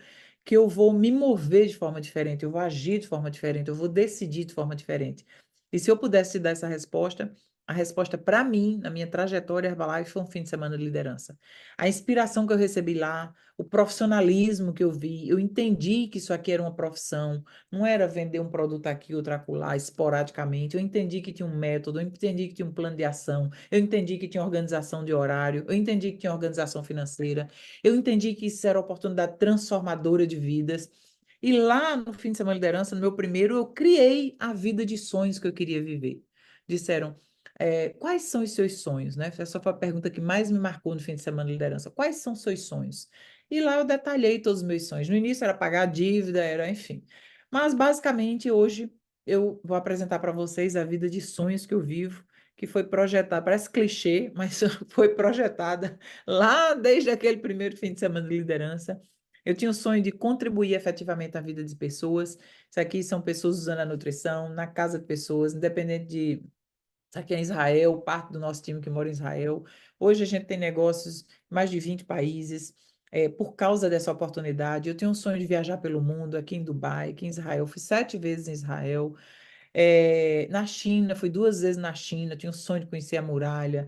que eu vou me mover de forma diferente, eu vou agir de forma diferente, eu vou decidir de forma diferente? E se eu pudesse te dar essa resposta, a resposta para mim, na minha trajetória Herbalife, foi um fim de semana de liderança. A inspiração que eu recebi lá, o profissionalismo que eu vi, eu entendi que isso aqui era uma profissão, não era vender um produto aqui, outro acolá, esporadicamente. Eu entendi que tinha um método, eu entendi que tinha um plano de ação, eu entendi que tinha organização de horário, eu entendi que tinha organização financeira, eu entendi que isso era oportunidade transformadora de vidas. E lá no fim de semana de liderança, no meu primeiro, eu criei a vida de sonhos que eu queria viver. Disseram, quais são os seus sonhos, né? Essa foi a pergunta que mais me marcou no fim de semana de liderança. Quais são os seus sonhos? E lá eu detalhei todos os meus sonhos. No início era pagar a dívida, era, enfim. Mas basicamente hoje eu vou apresentar para vocês a vida de sonhos que eu vivo, que foi projetada, parece clichê, mas foi projetada lá desde aquele primeiro fim de semana de liderança. Eu tinha o sonho de contribuir efetivamente à vida de pessoas. Isso aqui são pessoas usando a nutrição, na casa de pessoas, independente de aqui em Israel, parte do nosso time que mora em Israel. Hoje a gente tem negócios em mais de 20 países. Por causa dessa oportunidade, eu tenho um sonho de viajar pelo mundo, aqui em Dubai, aqui em Israel. Fui 7 vezes em Israel. Na China, fui 2 vezes na China, tinha um sonho de conhecer a muralha,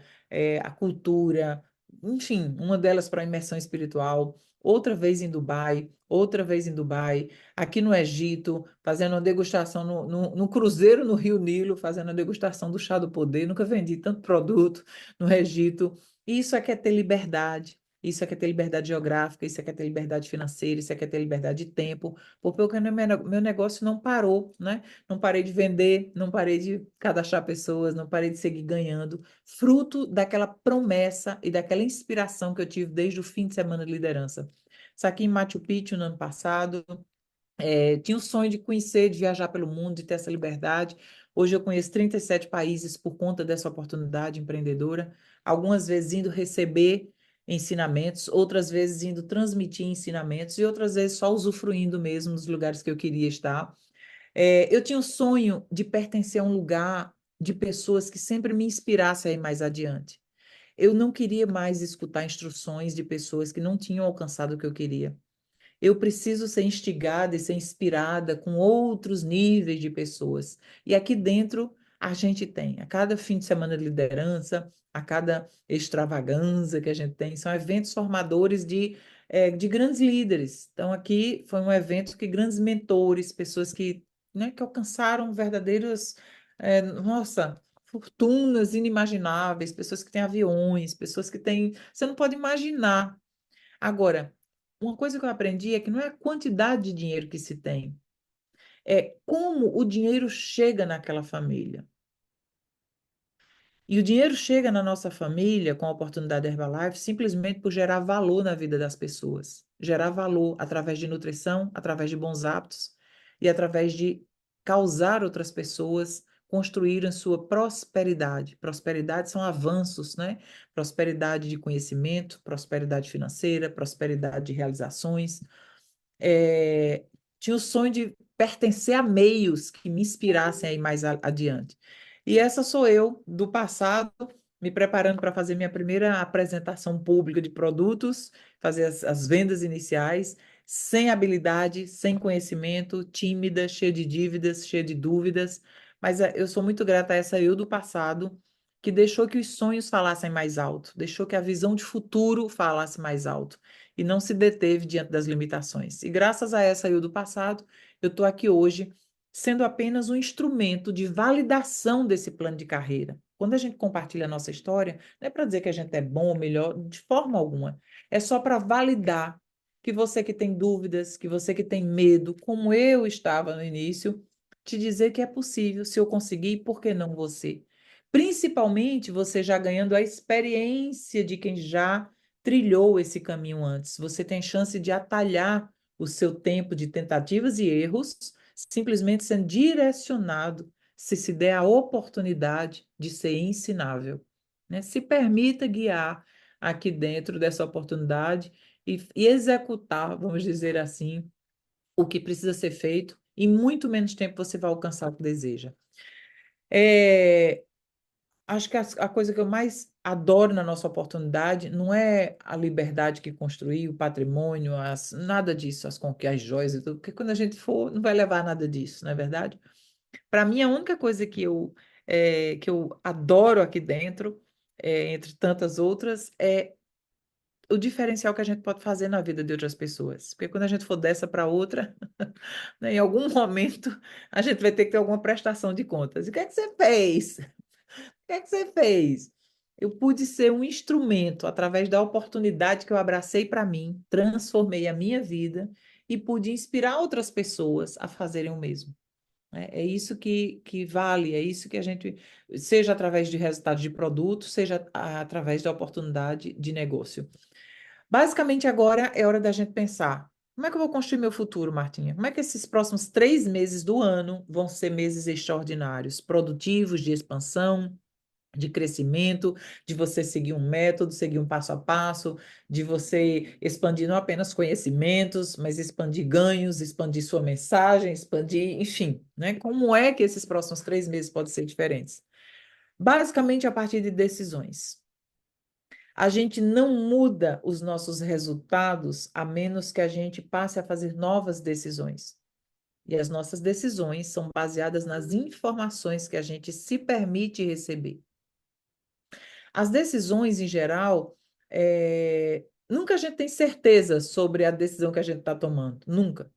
a cultura, enfim, uma delas para imersão espiritual, outra vez em Dubai, outra vez em Dubai, aqui no Egito, fazendo uma degustação no cruzeiro no Rio Nilo, fazendo a degustação do chá do poder, nunca vendi tanto produto no Egito. Isso é que é ter liberdade. Isso é que é ter liberdade geográfica, isso é que é ter liberdade financeira, isso é que é ter liberdade de tempo, porque o meu negócio não parou, né? Não parei de vender, não parei de cadastrar pessoas, não parei de seguir ganhando, fruto daquela promessa e daquela inspiração que eu tive desde o fim de semana de liderança. Isso aqui em Machu Picchu no ano passado, tinha o sonho de conhecer, de viajar pelo mundo, de ter essa liberdade. Hoje eu conheço 37 países por conta dessa oportunidade empreendedora, algumas vezes indo receber ensinamentos, outras vezes indo transmitir ensinamentos e outras vezes só usufruindo mesmo dos lugares que eu queria estar. Eu tinha o sonho de pertencer a um lugar de pessoas que sempre me inspirassem a ir mais adiante. Eu não queria mais escutar instruções de pessoas que não tinham alcançado o que eu queria. Eu preciso ser instigada e ser inspirada com outros níveis de pessoas. E aqui dentro a gente tem, a cada fim de semana de liderança, a cada extravagância que a gente tem, são eventos formadores de grandes líderes. Então, aqui foi um evento que grandes mentores, pessoas que, né, que alcançaram verdadeiros, nossa, fortunas inimagináveis, pessoas que têm aviões, pessoas que têm. Você não pode imaginar. Agora, uma coisa que eu aprendi é que não é a quantidade de dinheiro que se tem, é como o dinheiro chega naquela família. E o dinheiro chega na nossa família com a oportunidade da Herbalife simplesmente por gerar valor na vida das pessoas. Gerar valor através de nutrição, através de bons hábitos e através de causar outras pessoas construírem sua prosperidade. Prosperidade são avanços, né? Prosperidade de conhecimento, prosperidade financeira, prosperidade de realizações. é, Tinha o sonho de pertencer a meios que me inspirassem a ir mais adiante. E essa sou eu, do passado, me preparando para fazer minha primeira apresentação pública de produtos, fazer as vendas iniciais, sem habilidade, sem conhecimento, tímida, cheia de dívidas, cheia de dúvidas. Mas eu sou muito grata a essa eu do passado, que deixou que os sonhos falassem mais alto, deixou que a visão de futuro falasse mais alto e não se deteve diante das limitações. E graças a essa eu do passado, eu estou aqui hoje sendo apenas um instrumento de validação desse plano de carreira. Quando a gente compartilha a nossa história, não é para dizer que a gente é bom ou melhor, de forma alguma. É só para validar que você que tem dúvidas, que você que tem medo, como eu estava no início, te dizer que é possível, se eu conseguir, por que não você? Principalmente você já ganhando a experiência de quem já trilhou esse caminho antes. Você tem chance de atalhar o seu tempo de tentativas e erros, simplesmente sendo direcionado, se der a oportunidade de ser ensinável. Né? Se permita guiar aqui dentro dessa oportunidade e executar, vamos dizer assim, o que precisa ser feito, em muito menos tempo você vai alcançar o que deseja. É, Acho que a coisa que eu mais adoro na nossa oportunidade não é a liberdade que construiu, o patrimônio, nada disso, as joias e tudo, porque quando a gente for, não vai levar nada disso, não é verdade? Para mim, a única coisa que eu adoro aqui dentro, entre tantas outras, é o diferencial que a gente pode fazer na vida de outras pessoas. Porque quando a gente for dessa para outra, né, em algum momento, a gente vai ter que ter alguma prestação de contas. E o que é que você fez? O que é que você fez? Eu pude ser um instrumento através da oportunidade que eu abracei para mim, transformei a minha vida e pude inspirar outras pessoas a fazerem o mesmo. Né? É isso que vale, é isso que a gente, seja através de resultados de produto, seja através da oportunidade de negócio. Basicamente, agora é hora da gente pensar. Como é que eu vou construir meu futuro, Martinha? Como é que esses próximos 3 meses do ano vão ser meses extraordinários, produtivos, de expansão, de crescimento, de você seguir um método, seguir um passo a passo, de você expandir não apenas conhecimentos, mas expandir ganhos, expandir sua mensagem, expandir, enfim, né? Como é que esses próximos 3 meses podem ser diferentes? Basicamente, a partir de decisões. A gente não muda os nossos resultados a menos que a gente passe a fazer novas decisões. E as nossas decisões são baseadas nas informações que a gente se permite receber. As decisões, em geral, nunca a gente tem certeza sobre a decisão que a gente está tomando, nunca.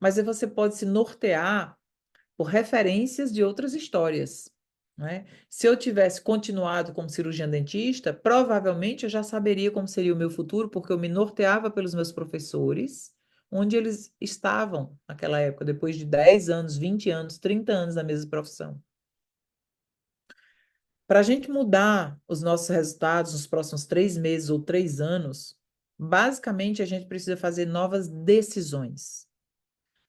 Mas aí você pode se nortear por referências de outras histórias, né? Se eu tivesse continuado como cirurgiã dentista, provavelmente eu já saberia como seria o meu futuro, porque eu me norteava pelos meus professores, onde eles estavam naquela época, depois de 10 anos, 20 anos, 30 anos na mesma profissão. Para a gente mudar os nossos resultados nos próximos 3 meses ou 3 anos, basicamente a gente precisa fazer novas decisões.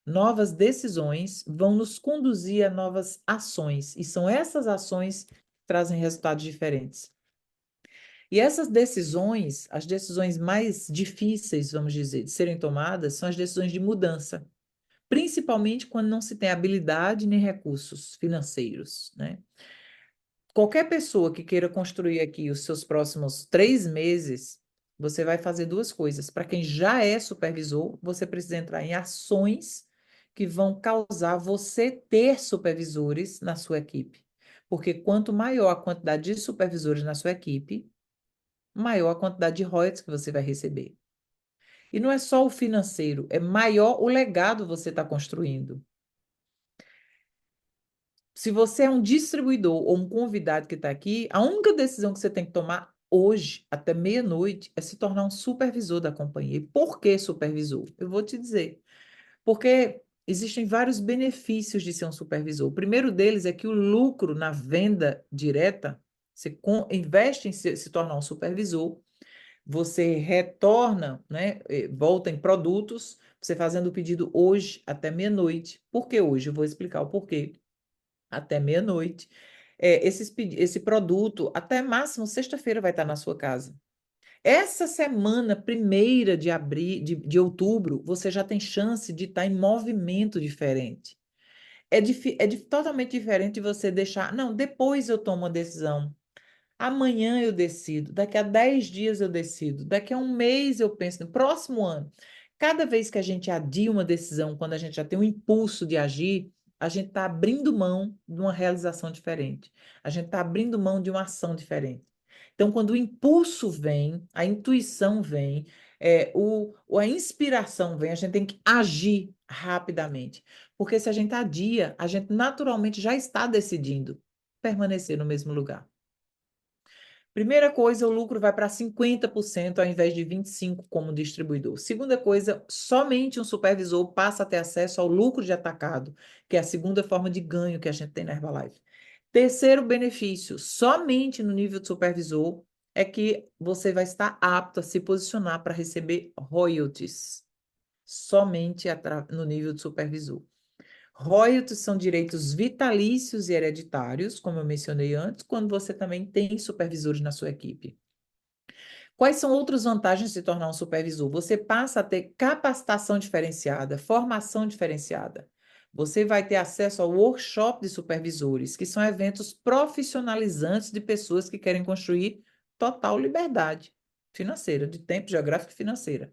Novas decisões vão nos conduzir a novas ações, e são essas ações que trazem resultados diferentes. E essas decisões, as decisões mais difíceis, vamos dizer, de serem tomadas, são as decisões de mudança, principalmente quando não se tem habilidade nem recursos financeiros, né? Qualquer pessoa que queira construir aqui os seus próximos 3 meses, você vai fazer duas coisas. Para quem já é supervisor, você precisa entrar em ações que vão causar você ter supervisores na sua equipe. Porque quanto maior a quantidade de supervisores na sua equipe, maior a quantidade de royalties que você vai receber. E não é só o financeiro, é maior o legado que você está construindo. Se você é um distribuidor ou um convidado que está aqui, a única decisão que você tem que tomar hoje, até meia-noite, é se tornar um supervisor da companhia. E por que supervisor? Eu vou te dizer. Porque existem vários benefícios de ser um supervisor. O primeiro deles é que o lucro na venda direta, você investe em se tornar um supervisor, você retorna, né, volta em produtos, você fazendo o pedido hoje até meia-noite. Por que hoje? Eu vou explicar o porquê até meia-noite. Esse produto, até máximo sexta-feira, vai estar na sua casa. Essa semana, primeira de abril, de outubro, você já tem chance de estar em movimento diferente. Totalmente diferente de você deixar. Não, depois eu tomo uma decisão. Amanhã eu decido, daqui a 10 dias eu decido, daqui a um mês eu penso, no próximo ano. Cada vez que a gente adia uma decisão, quando a gente já tem um impulso de agir, a gente está abrindo mão de uma realização diferente. A gente está abrindo mão de uma ação diferente. Então, quando o impulso vem, a intuição vem, a inspiração vem, a gente tem que agir rapidamente. Porque se a gente adia, a gente naturalmente já está decidindo permanecer no mesmo lugar. Primeira coisa, o lucro vai para 50% ao invés de 25% como distribuidor. Segunda coisa, somente um supervisor passa a ter acesso ao lucro de atacado, que é a segunda forma de ganho que a gente tem na Herbalife. Terceiro benefício, somente no nível de supervisor é que você vai estar apto a se posicionar para receber royalties. Somente no nível de supervisor. Royalties são direitos vitalícios e hereditários, como eu mencionei antes, quando você também tem supervisores na sua equipe. Quais são outras vantagens de se tornar um supervisor? Você passa a ter capacitação diferenciada, formação diferenciada. Você vai ter acesso ao workshop de supervisores, que são eventos profissionalizantes de pessoas que querem construir total liberdade financeira, de tempo geográfico e financeira.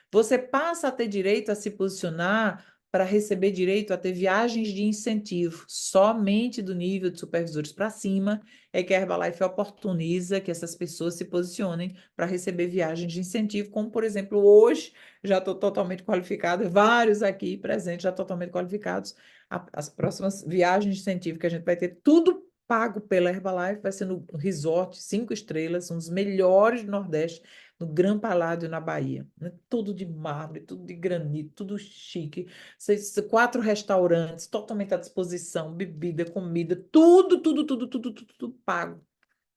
Você passa a ter direito a se posicionar para receber direito a ter viagens de incentivo. Somente do nível de supervisores para cima é que a Herbalife oportuniza que essas pessoas se posicionem para receber viagens de incentivo, como, por exemplo, hoje já estou totalmente qualificado, vários aqui presentes já totalmente qualificados. As próximas viagens de incentivo que a gente vai ter, tudo pago pela Herbalife, vai ser no resort 5 estrelas, um dos melhores do Nordeste, no Gran Palácio, na Bahia, né? Tudo de mármore, tudo de granito, tudo chique. 4 restaurantes totalmente à disposição, bebida, comida, tudo, tudo, tudo, tudo, tudo, tudo pago.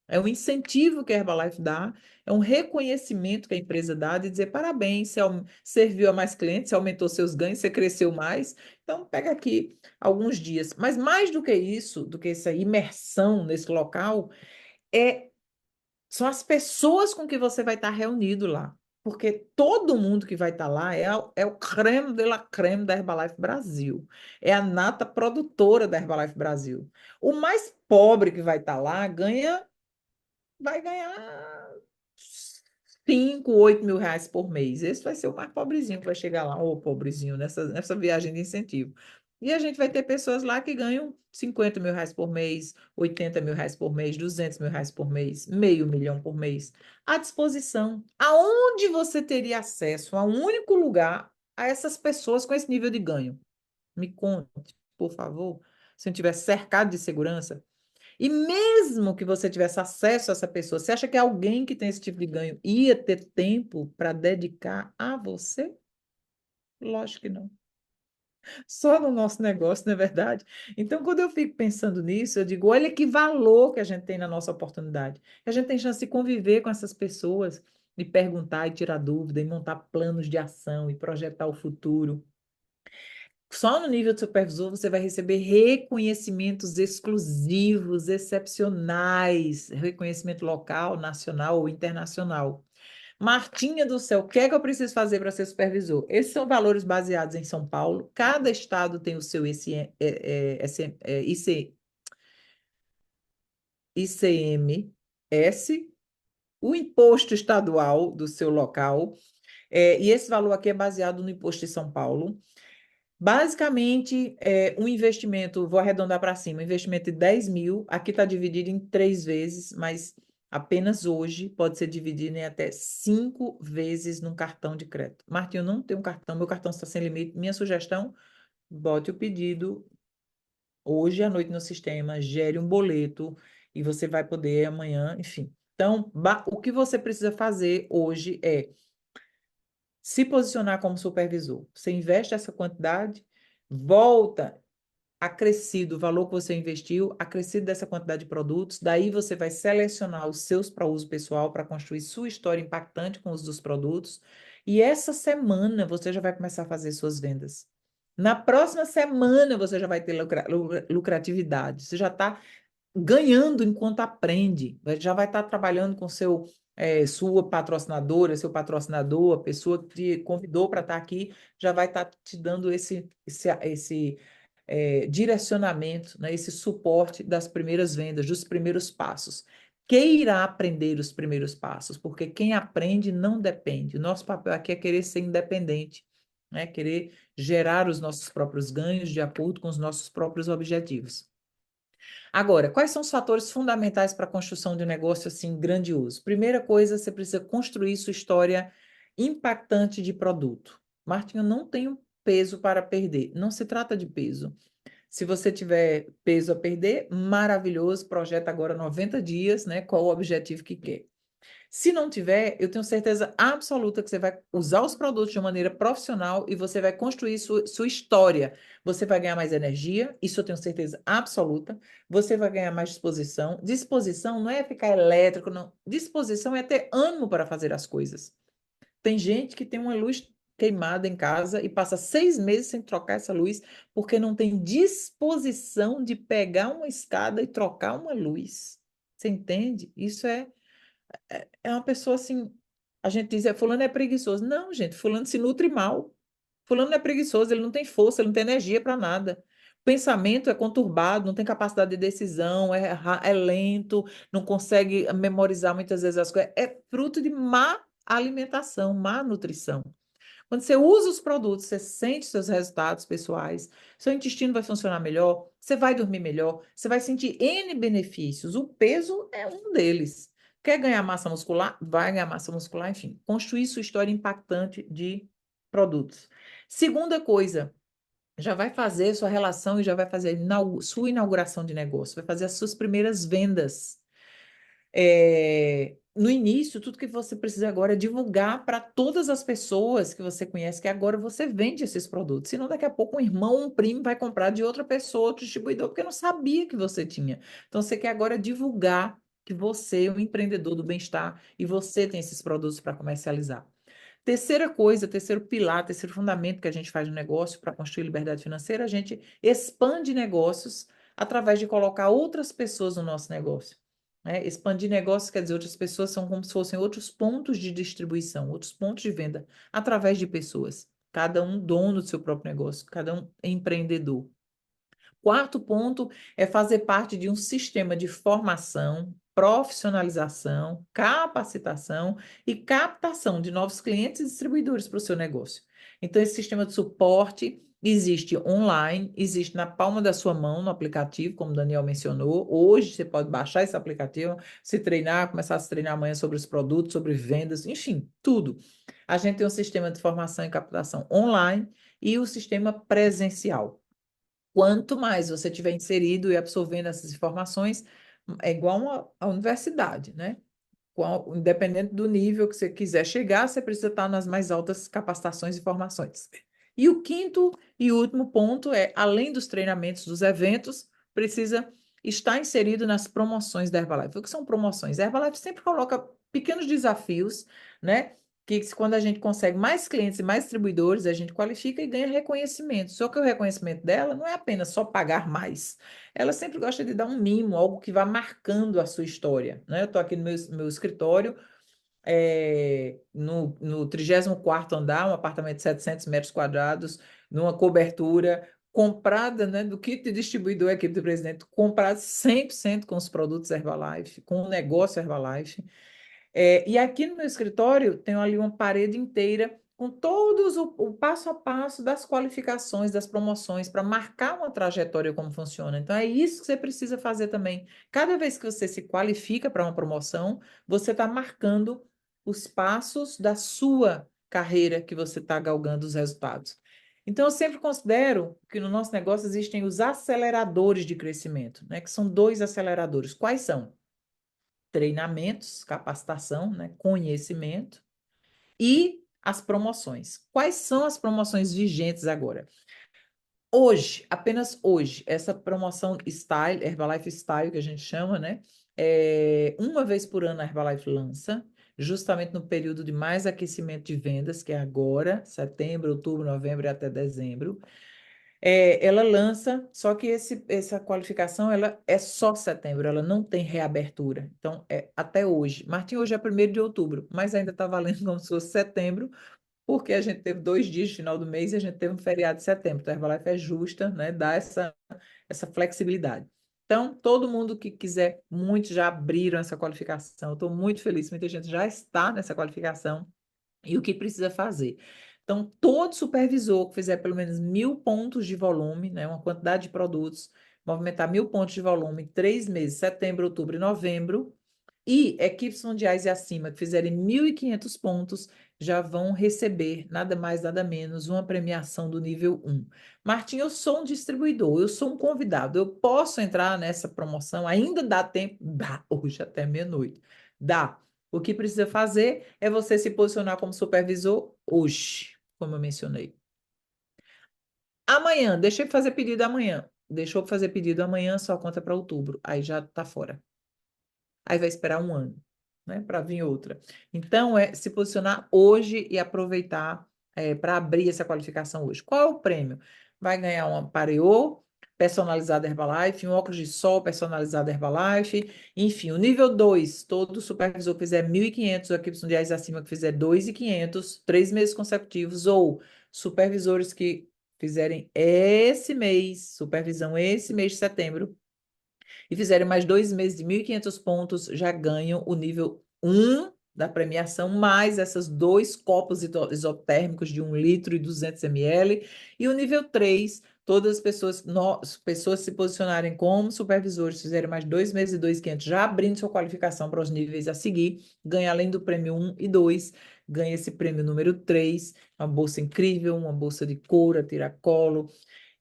É um incentivo que a Herbalife dá, é um reconhecimento que a empresa dá de dizer parabéns, você serviu a mais clientes, você aumentou seus ganhos, você cresceu mais. Então, pega aqui alguns dias. Mas mais do que isso, do que essa imersão nesse local, é são as pessoas com que você vai estar reunido lá. Porque todo mundo que vai estar lá é o creme de la creme da Herbalife Brasil. É a nata produtora da Herbalife Brasil. O mais pobre que vai estar lá vai ganhar 5, 8 mil reais por mês. Esse vai ser o mais pobrezinho que vai chegar lá, ô pobrezinho, nessa viagem de incentivo. E a gente vai ter pessoas lá que ganham 50 mil reais por mês, 80 mil reais por mês, 200 mil reais por mês, meio milhão por mês, à disposição. Aonde você teria acesso a um único lugar a essas pessoas com esse nível de ganho? Me conte, por favor. Se não tiver cercado de segurança, e mesmo que você tivesse acesso a essa pessoa, você acha que alguém que tem esse tipo de ganho ia ter tempo para dedicar a você? Lógico que não. Só no nosso negócio, não é verdade? Então, quando eu fico pensando nisso, eu digo: olha que valor que a gente tem na nossa oportunidade. A gente tem chance de conviver com essas pessoas, e perguntar e tirar dúvida, e montar planos de ação e projetar o futuro. Só no nível de supervisor você vai receber reconhecimentos exclusivos, excepcionais, reconhecimento local, nacional ou internacional. Martinha do céu, o que é que eu preciso fazer para ser supervisor? Esses são valores baseados em São Paulo. Cada estado tem o seu ICMS, o imposto estadual do seu local, e esse valor aqui é baseado no imposto de São Paulo. Basicamente, um investimento, vou arredondar para cima, um investimento de 10 mil, aqui está dividido em 3 vezes, mas apenas hoje pode ser dividido em até 5 vezes num cartão de crédito. Martinho, eu não tenho um cartão, meu cartão está sem limite. Minha sugestão, bote o pedido hoje à noite no sistema, gere um boleto e você vai poder amanhã, enfim. Então, o que você precisa fazer hoje é se posicionar como supervisor. Você investe essa quantidade, volta acrescido o valor que você investiu, acrescido dessa quantidade de produtos, daí você vai selecionar os seus para uso pessoal, para construir sua história impactante com os dos produtos, e essa semana você já vai começar a fazer suas vendas. Na próxima semana você já vai ter lucratividade, você já está ganhando enquanto aprende, já vai estar trabalhando com sua patrocinadora, seu patrocinador, a pessoa que te convidou para estar aqui, já vai estar te dando esse direcionamento, né, esse suporte das primeiras vendas, dos primeiros passos. Queira aprender os primeiros passos, porque quem aprende não depende. O nosso papel aqui é querer ser independente, né, querer gerar os nossos próprios ganhos de acordo com os nossos próprios objetivos. Agora, quais são os fatores fundamentais para a construção de um negócio assim grandioso? Primeira coisa, você precisa construir sua história impactante de produto. Martinho, eu não tenho peso para perder. Não se trata de peso. Se você tiver peso a perder, maravilhoso, projeta agora 90 dias, né? Qual o objetivo que quer. Se não tiver, eu tenho certeza absoluta que você vai usar os produtos de uma maneira profissional e você vai construir sua história. Você vai ganhar mais energia, isso eu tenho certeza absoluta. Você vai ganhar mais disposição. Disposição não é ficar elétrico, não. Disposição é ter ânimo para fazer as coisas. Tem gente que tem uma luz queimada em casa e passa 6 meses sem trocar essa luz porque não tem disposição de pegar uma escada e trocar uma luz. Você entende? Isso é uma pessoa assim. A gente diz, fulano é preguiçoso. Não, gente, fulano se nutre mal. Fulano não é preguiçoso, ele não tem força, ele não tem energia para nada. O pensamento é conturbado, não tem capacidade de decisão, é lento, não consegue memorizar muitas vezes as coisas. É fruto de má alimentação, má nutrição. Quando você usa os produtos, você sente seus resultados pessoais, seu intestino vai funcionar melhor, você vai dormir melhor, você vai sentir N benefícios. O peso é um deles. Quer ganhar massa muscular? Vai ganhar massa muscular, enfim. Construir sua história impactante de produtos. Segunda coisa, já vai fazer sua relação e já vai fazer sua inauguração de negócio, vai fazer as suas primeiras vendas. No início, tudo que você precisa agora é divulgar para todas as pessoas que você conhece que agora você vende esses produtos. Senão, daqui a pouco, um irmão, um primo vai comprar de outra pessoa, outro distribuidor, porque não sabia que você tinha. Então, você quer agora divulgar que você é um empreendedor do bem-estar e você tem esses produtos para comercializar. Terceira coisa, terceiro pilar, terceiro fundamento que a gente faz no negócio para construir liberdade financeira, a gente expande negócios através de colocar outras pessoas no nosso negócio. Né? Expandir negócios quer dizer outras pessoas são como se fossem outros pontos de distribuição, outros pontos de venda, através de pessoas. Cada um dono do seu próprio negócio, cada um empreendedor. Quarto ponto é fazer parte de um sistema de formação, profissionalização, capacitação e captação de novos clientes e distribuidores para o seu negócio. Então, esse sistema de suporte existe online, existe na palma da sua mão no aplicativo, como o Daniel mencionou. Hoje você pode baixar esse aplicativo, se treinar, começar a se treinar amanhã sobre os produtos, sobre vendas, enfim, tudo. A gente tem um sistema de formação e captação online e o sistema presencial. Quanto mais você tiver inserido e absorvendo essas informações, é igual a universidade, né? Independente do nível que você quiser chegar, você precisa estar nas mais altas capacitações e formações. E o quinto e último ponto é, além dos treinamentos, dos eventos, precisa estar inserido nas promoções da Herbalife. O que são promoções? A Herbalife sempre coloca pequenos desafios, né? Que quando a gente consegue mais clientes e mais distribuidores, a gente qualifica e ganha reconhecimento. Só que o reconhecimento dela não é apenas só pagar mais. Ela sempre gosta de dar um mimo, algo que vá marcando a sua história, né? Eu estou aqui no meu escritório, no 34º andar, um apartamento de 700 metros quadrados, numa cobertura comprada, né, do kit de distribuidor, equipe do presidente, comprado 100% com os produtos Herbalife, com o negócio Herbalife. E aqui no meu escritório tem ali uma parede inteira com todos o passo a passo das qualificações, das promoções, para marcar uma trajetória como funciona. Então, é isso que você precisa fazer também. Cada vez que você se qualifica para uma promoção, você está marcando os passos da sua carreira que você está galgando os resultados. Então, eu sempre considero que no nosso negócio existem os aceleradores de crescimento, né? Que são dois aceleradores. Quais são? Treinamentos, capacitação, né, conhecimento e as promoções. Quais são as promoções vigentes agora? Hoje, apenas hoje, essa promoção Style, Herbalife Style, que a gente chama, né? Uma vez por ano a Herbalife lança, justamente no período de mais aquecimento de vendas, que é agora, setembro, outubro, novembro e até dezembro. Ela lança, só que essa qualificação ela é só setembro, ela não tem reabertura. Então, é até hoje. Martim, hoje é 1º de outubro, mas ainda está valendo como se fosse setembro, porque a gente teve 2 dias de final do mês e a gente teve um feriado de setembro. Então, a Herbalife é justa, né? Dá essa flexibilidade. Então, todo mundo que quiser, muitos já abriram essa qualificação. Eu estou muito feliz, muita gente já está nessa qualificação. E o que precisa fazer? Então, todo supervisor que fizer pelo menos 1.000 pontos de volume, né, uma quantidade de produtos, movimentar 1.000 pontos de volume em 3 meses, setembro, outubro e novembro, e equipes mundiais e acima que fizerem 1.500 pontos, já vão receber nada mais, nada menos, uma premiação do nível 1. Martim, eu sou um distribuidor, eu sou um convidado, eu posso entrar nessa promoção? Ainda dá tempo? Dá, hoje até meia-noite. Dá. O que precisa fazer é você se posicionar como supervisor hoje, como eu mencionei. Amanhã, deixei de fazer pedido amanhã. Deixou de fazer pedido amanhã, só conta para outubro. Aí já está fora. Aí vai esperar um ano, né, para vir outra. Então, é se posicionar hoje e aproveitar para abrir essa qualificação hoje. Qual é o prêmio? Vai ganhar um pareô personalizado Herbalife, um óculos de sol personalizado Herbalife, enfim, o nível 2, todo supervisor que fizer 1.500, equipes mundiais acima que fizer 2.500, 3 meses consecutivos, ou supervisores que fizerem esse mês, supervisão esse mês de setembro, e fizerem mais 2 meses de 1.500 pontos, já ganham o nível 1 da premiação, mais esses 2 copos isotérmicos de 1 litro e 200 ml. E o nível 3, todas as pessoas se posicionarem como supervisores, fizerem mais 2 meses e 2.500, já abrindo sua qualificação para os níveis a seguir, ganha além do prêmio 1 e 2, ganha esse prêmio número 3, uma bolsa incrível, uma bolsa de couro, tiracolo,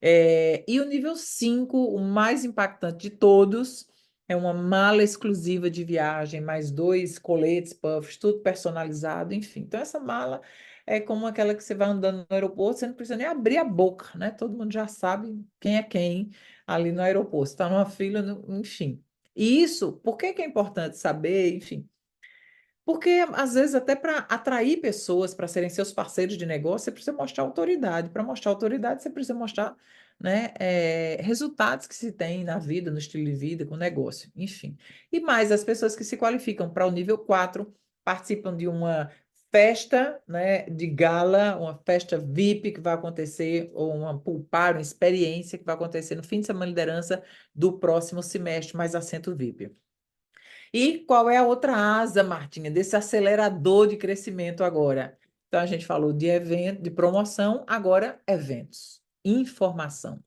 e o nível 5, o mais impactante de todos, é uma mala exclusiva de viagem, mais 2 coletes, puffs, tudo personalizado, enfim. Então, essa mala é como aquela que você vai andando no aeroporto, você não precisa nem abrir a boca, né? Todo mundo já sabe quem é quem ali no aeroporto. Está numa fila, enfim. E isso, por que que é importante saber, enfim? Porque, às vezes, até para atrair pessoas para serem seus parceiros de negócio, você precisa mostrar autoridade. Para mostrar autoridade, você precisa mostrar, né, resultados que se tem na vida, no estilo de vida, com o negócio, enfim. E mais, as pessoas que se qualificam para o nível 4 participam de uma festa, né, de gala, uma festa VIP que vai acontecer, ou uma pool party, uma experiência que vai acontecer no fim de semana de liderança do próximo semestre, mais assento VIP. E qual é a outra asa, Martinha, desse acelerador de crescimento agora? Então, a gente falou de evento, de promoção, agora eventos, informação.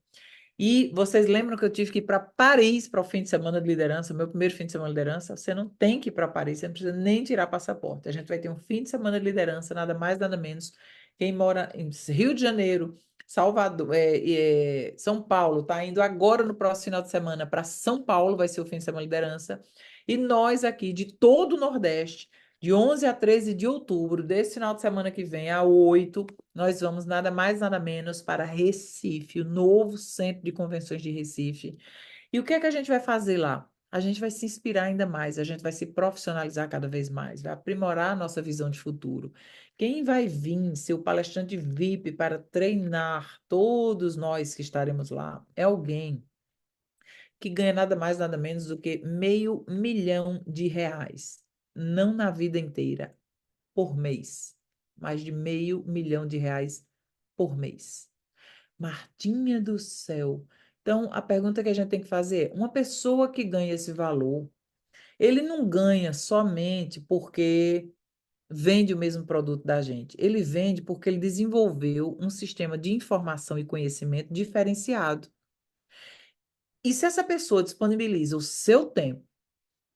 E vocês lembram que eu tive que ir para Paris para o fim de semana de liderança, meu primeiro fim de semana de liderança? Você não tem que ir para Paris, você não precisa nem tirar passaporte. A gente vai ter um fim de semana de liderança, nada mais, nada menos. Quem mora em Rio de Janeiro, Salvador, São Paulo, está indo agora no próximo final de semana para São Paulo, vai ser o fim de semana de liderança. E nós aqui, de todo o Nordeste, de 11 a 13 de outubro, desse final de semana que vem, a 8, nós vamos nada mais, nada menos para Recife, o novo centro de convenções de Recife. E o que é que a gente vai fazer lá? A gente vai se inspirar ainda mais, a gente vai se profissionalizar cada vez mais, vai aprimorar a nossa visão de futuro. Quem vai vir ser o palestrante VIP para treinar todos nós que estaremos lá é alguém que ganha nada mais, nada menos do que R$ 500.000. Não na vida inteira, por mês. Mais de R$ 500.000 por mês. Martinha do céu. Então, a pergunta que a gente tem que fazer, uma pessoa que ganha esse valor, ele não ganha somente porque vende o mesmo produto da gente. Ele vende porque ele desenvolveu um sistema de informação e conhecimento diferenciado. E se essa pessoa disponibiliza o seu tempo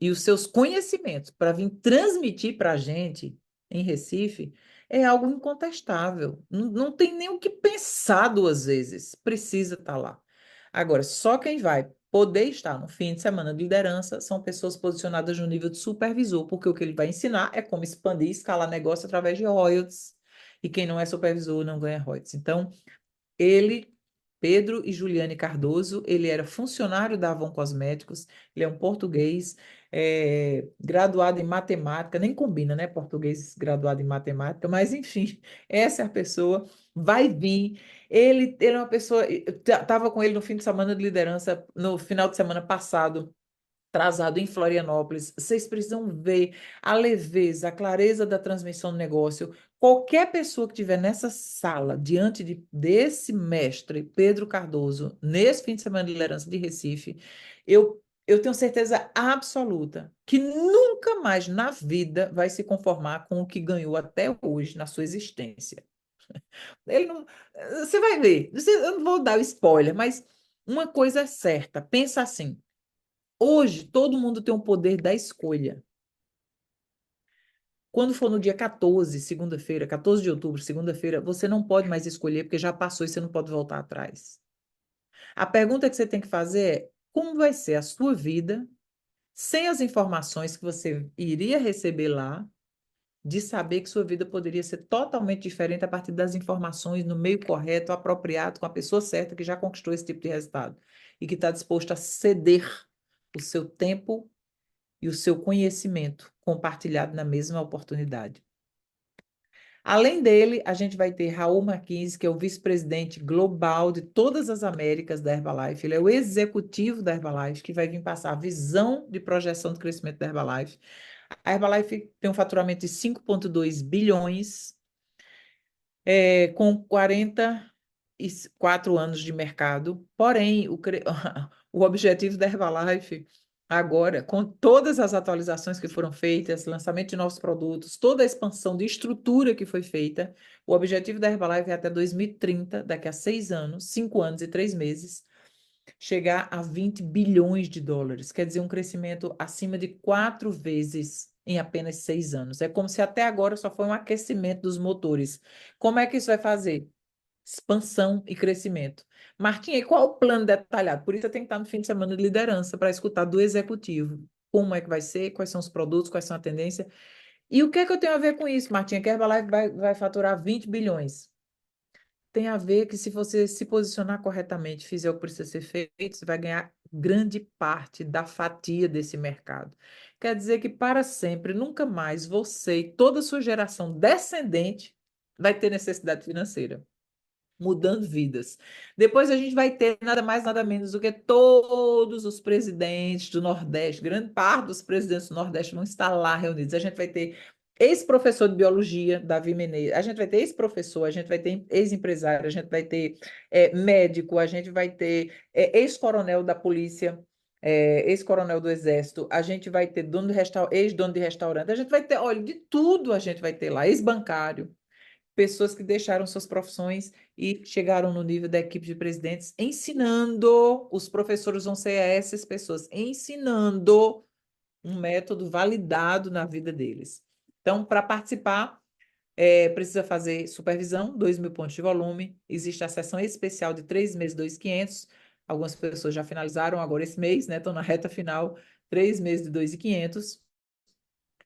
e os seus conhecimentos para vir transmitir para a gente em Recife, é algo incontestável. Não, não tem nem o que pensar duas vezes. Precisa estar lá. Agora, só quem vai poder estar no fim de semana de liderança são pessoas posicionadas no nível de supervisor, porque o que ele vai ensinar é como expandir e escalar negócio através de royalties. E quem não é supervisor não ganha royalties. Então, ele, Pedro e Juliane Cardoso, ele era funcionário da Avon Cosméticos, ele é um português, graduado em matemática, nem combina, né? Português graduado em matemática, mas enfim, essa é a pessoa, vai vir. Ele é uma pessoa, estava com ele no fim de semana de liderança, no final de semana passado, atrasado em Florianópolis. Vocês precisam ver a leveza, a clareza da transmissão do negócio. Qualquer pessoa que estiver nessa sala, diante desse mestre, Pedro Cardoso, nesse fim de semana de liderança de Recife, eu tenho certeza absoluta que nunca mais na vida vai se conformar com o que ganhou até hoje na sua existência. Ele não, você vai ver, eu não vou dar o spoiler, mas uma coisa é certa, pensa assim, hoje, todo mundo tem o poder da escolha. Quando for no dia 14, segunda-feira, 14 de outubro, segunda-feira, você não pode mais escolher, porque já passou e você não pode voltar atrás. A pergunta que você tem que fazer é: como vai ser a sua vida sem as informações que você iria receber lá, de saber que sua vida poderia ser totalmente diferente a partir das informações no meio correto, apropriado, com a pessoa certa que já conquistou esse tipo de resultado e que está disposto a ceder o seu tempo e o seu conhecimento compartilhado na mesma oportunidade. Além dele, a gente vai ter Raul Marquins, que é o vice-presidente global de todas as Américas da Herbalife. Ele é o executivo da Herbalife, que vai vir passar a visão de projeção de crescimento da Herbalife. A Herbalife tem um faturamento de 5,2 bilhões, com 44 anos de mercado. Porém, o objetivo da Herbalife agora, com todas as atualizações que foram feitas, lançamento de novos produtos, toda a expansão de estrutura que foi feita, o objetivo da Herbalife é até 2030, daqui a 6 anos, 5 anos e 3 meses, chegar a 20 bilhões de dólares. Quer dizer, um crescimento acima de 4 vezes em apenas 6 anos. É como se até agora só foi um aquecimento dos motores. Como é que isso vai fazer? Expansão e crescimento. Martinha, e qual o plano detalhado? Por isso, você tem que estar no fim de semana de liderança para escutar do executivo. Como é que vai ser, quais são os produtos, quais são a tendência. E o que é que eu tenho a ver com isso, Martinha? Que a Herbalife vai faturar 20 bilhões. Tem a ver que se você se posicionar corretamente, fizer o que precisa ser feito, você vai ganhar grande parte da fatia desse mercado. Quer dizer que para sempre, nunca mais você e toda a sua geração descendente vai ter necessidade financeira, mudando vidas. Depois a gente vai ter nada mais, nada menos do que todos os presidentes do Nordeste, grande parte dos presidentes do Nordeste vão estar lá reunidos. A gente vai ter ex-professor de biologia, Davi Menezes, a gente vai ter ex-professor, a gente vai ter ex-empresário, a gente vai ter médico, a gente vai ter ex-coronel da polícia, ex-coronel do Exército, a gente vai ter ex-dono de restaurante, a gente vai ter, olha, de tudo a gente vai ter lá, ex-bancário, pessoas que deixaram suas profissões e chegaram no nível da equipe de presidentes, ensinando, os professores vão ser essas pessoas, ensinando um método validado na vida deles. Então, para participar, precisa fazer supervisão, 2.000 pontos de volume, existe a sessão especial de 3 meses, 2.500, algumas pessoas já finalizaram agora esse mês, né? Estão na reta final, 3 meses de 2.500.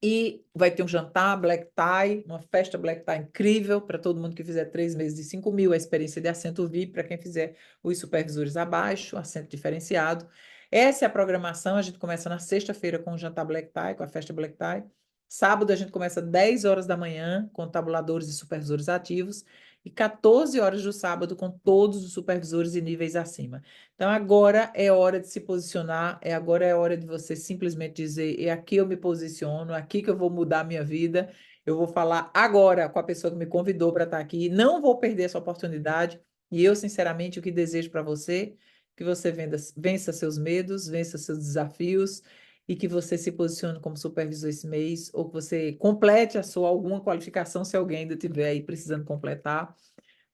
E vai ter um jantar black tie, uma festa black tie incrível para todo mundo que fizer 3 meses de 5.000, a experiência de assento VIP para quem fizer os supervisores abaixo, assento diferenciado. Essa é a programação, a gente começa na sexta-feira com o jantar black tie, com a festa black tie. Sábado a gente começa 10 horas da manhã com tabuladores e supervisores ativos e 14 horas do sábado com todos os supervisores e níveis acima. Então, agora é hora de se posicionar, agora é hora de você simplesmente dizer, é aqui eu me posiciono, é aqui que eu vou mudar a minha vida, eu vou falar agora com a pessoa que me convidou para estar aqui, não vou perder essa oportunidade, e eu, sinceramente, o que desejo para você, que você vença seus medos, vença seus desafios, e que você se posicione como supervisor esse mês, ou que você complete a sua alguma qualificação, se alguém ainda estiver aí precisando completar,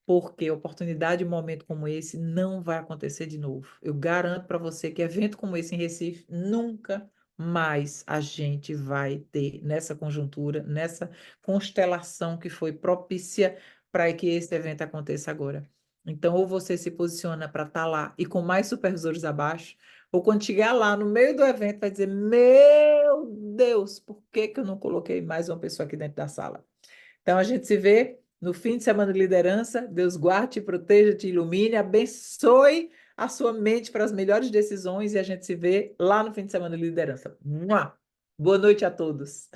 porque oportunidade e momento como esse não vai acontecer de novo. Eu garanto para você que evento como esse em Recife nunca mais a gente vai ter nessa conjuntura, nessa constelação que foi propícia para que esse evento aconteça agora. Então, ou você se posiciona para estar lá e com mais supervisores abaixo, ou quando chegar lá no meio do evento vai dizer: Meu Deus, por que que eu não coloquei mais uma pessoa aqui dentro da sala? Então, a gente se vê no fim de semana de liderança. Deus guarde, te proteja, te ilumine, abençoe a sua mente para as melhores decisões e a gente se vê lá no fim de semana de liderança. Mua! Boa noite a todos.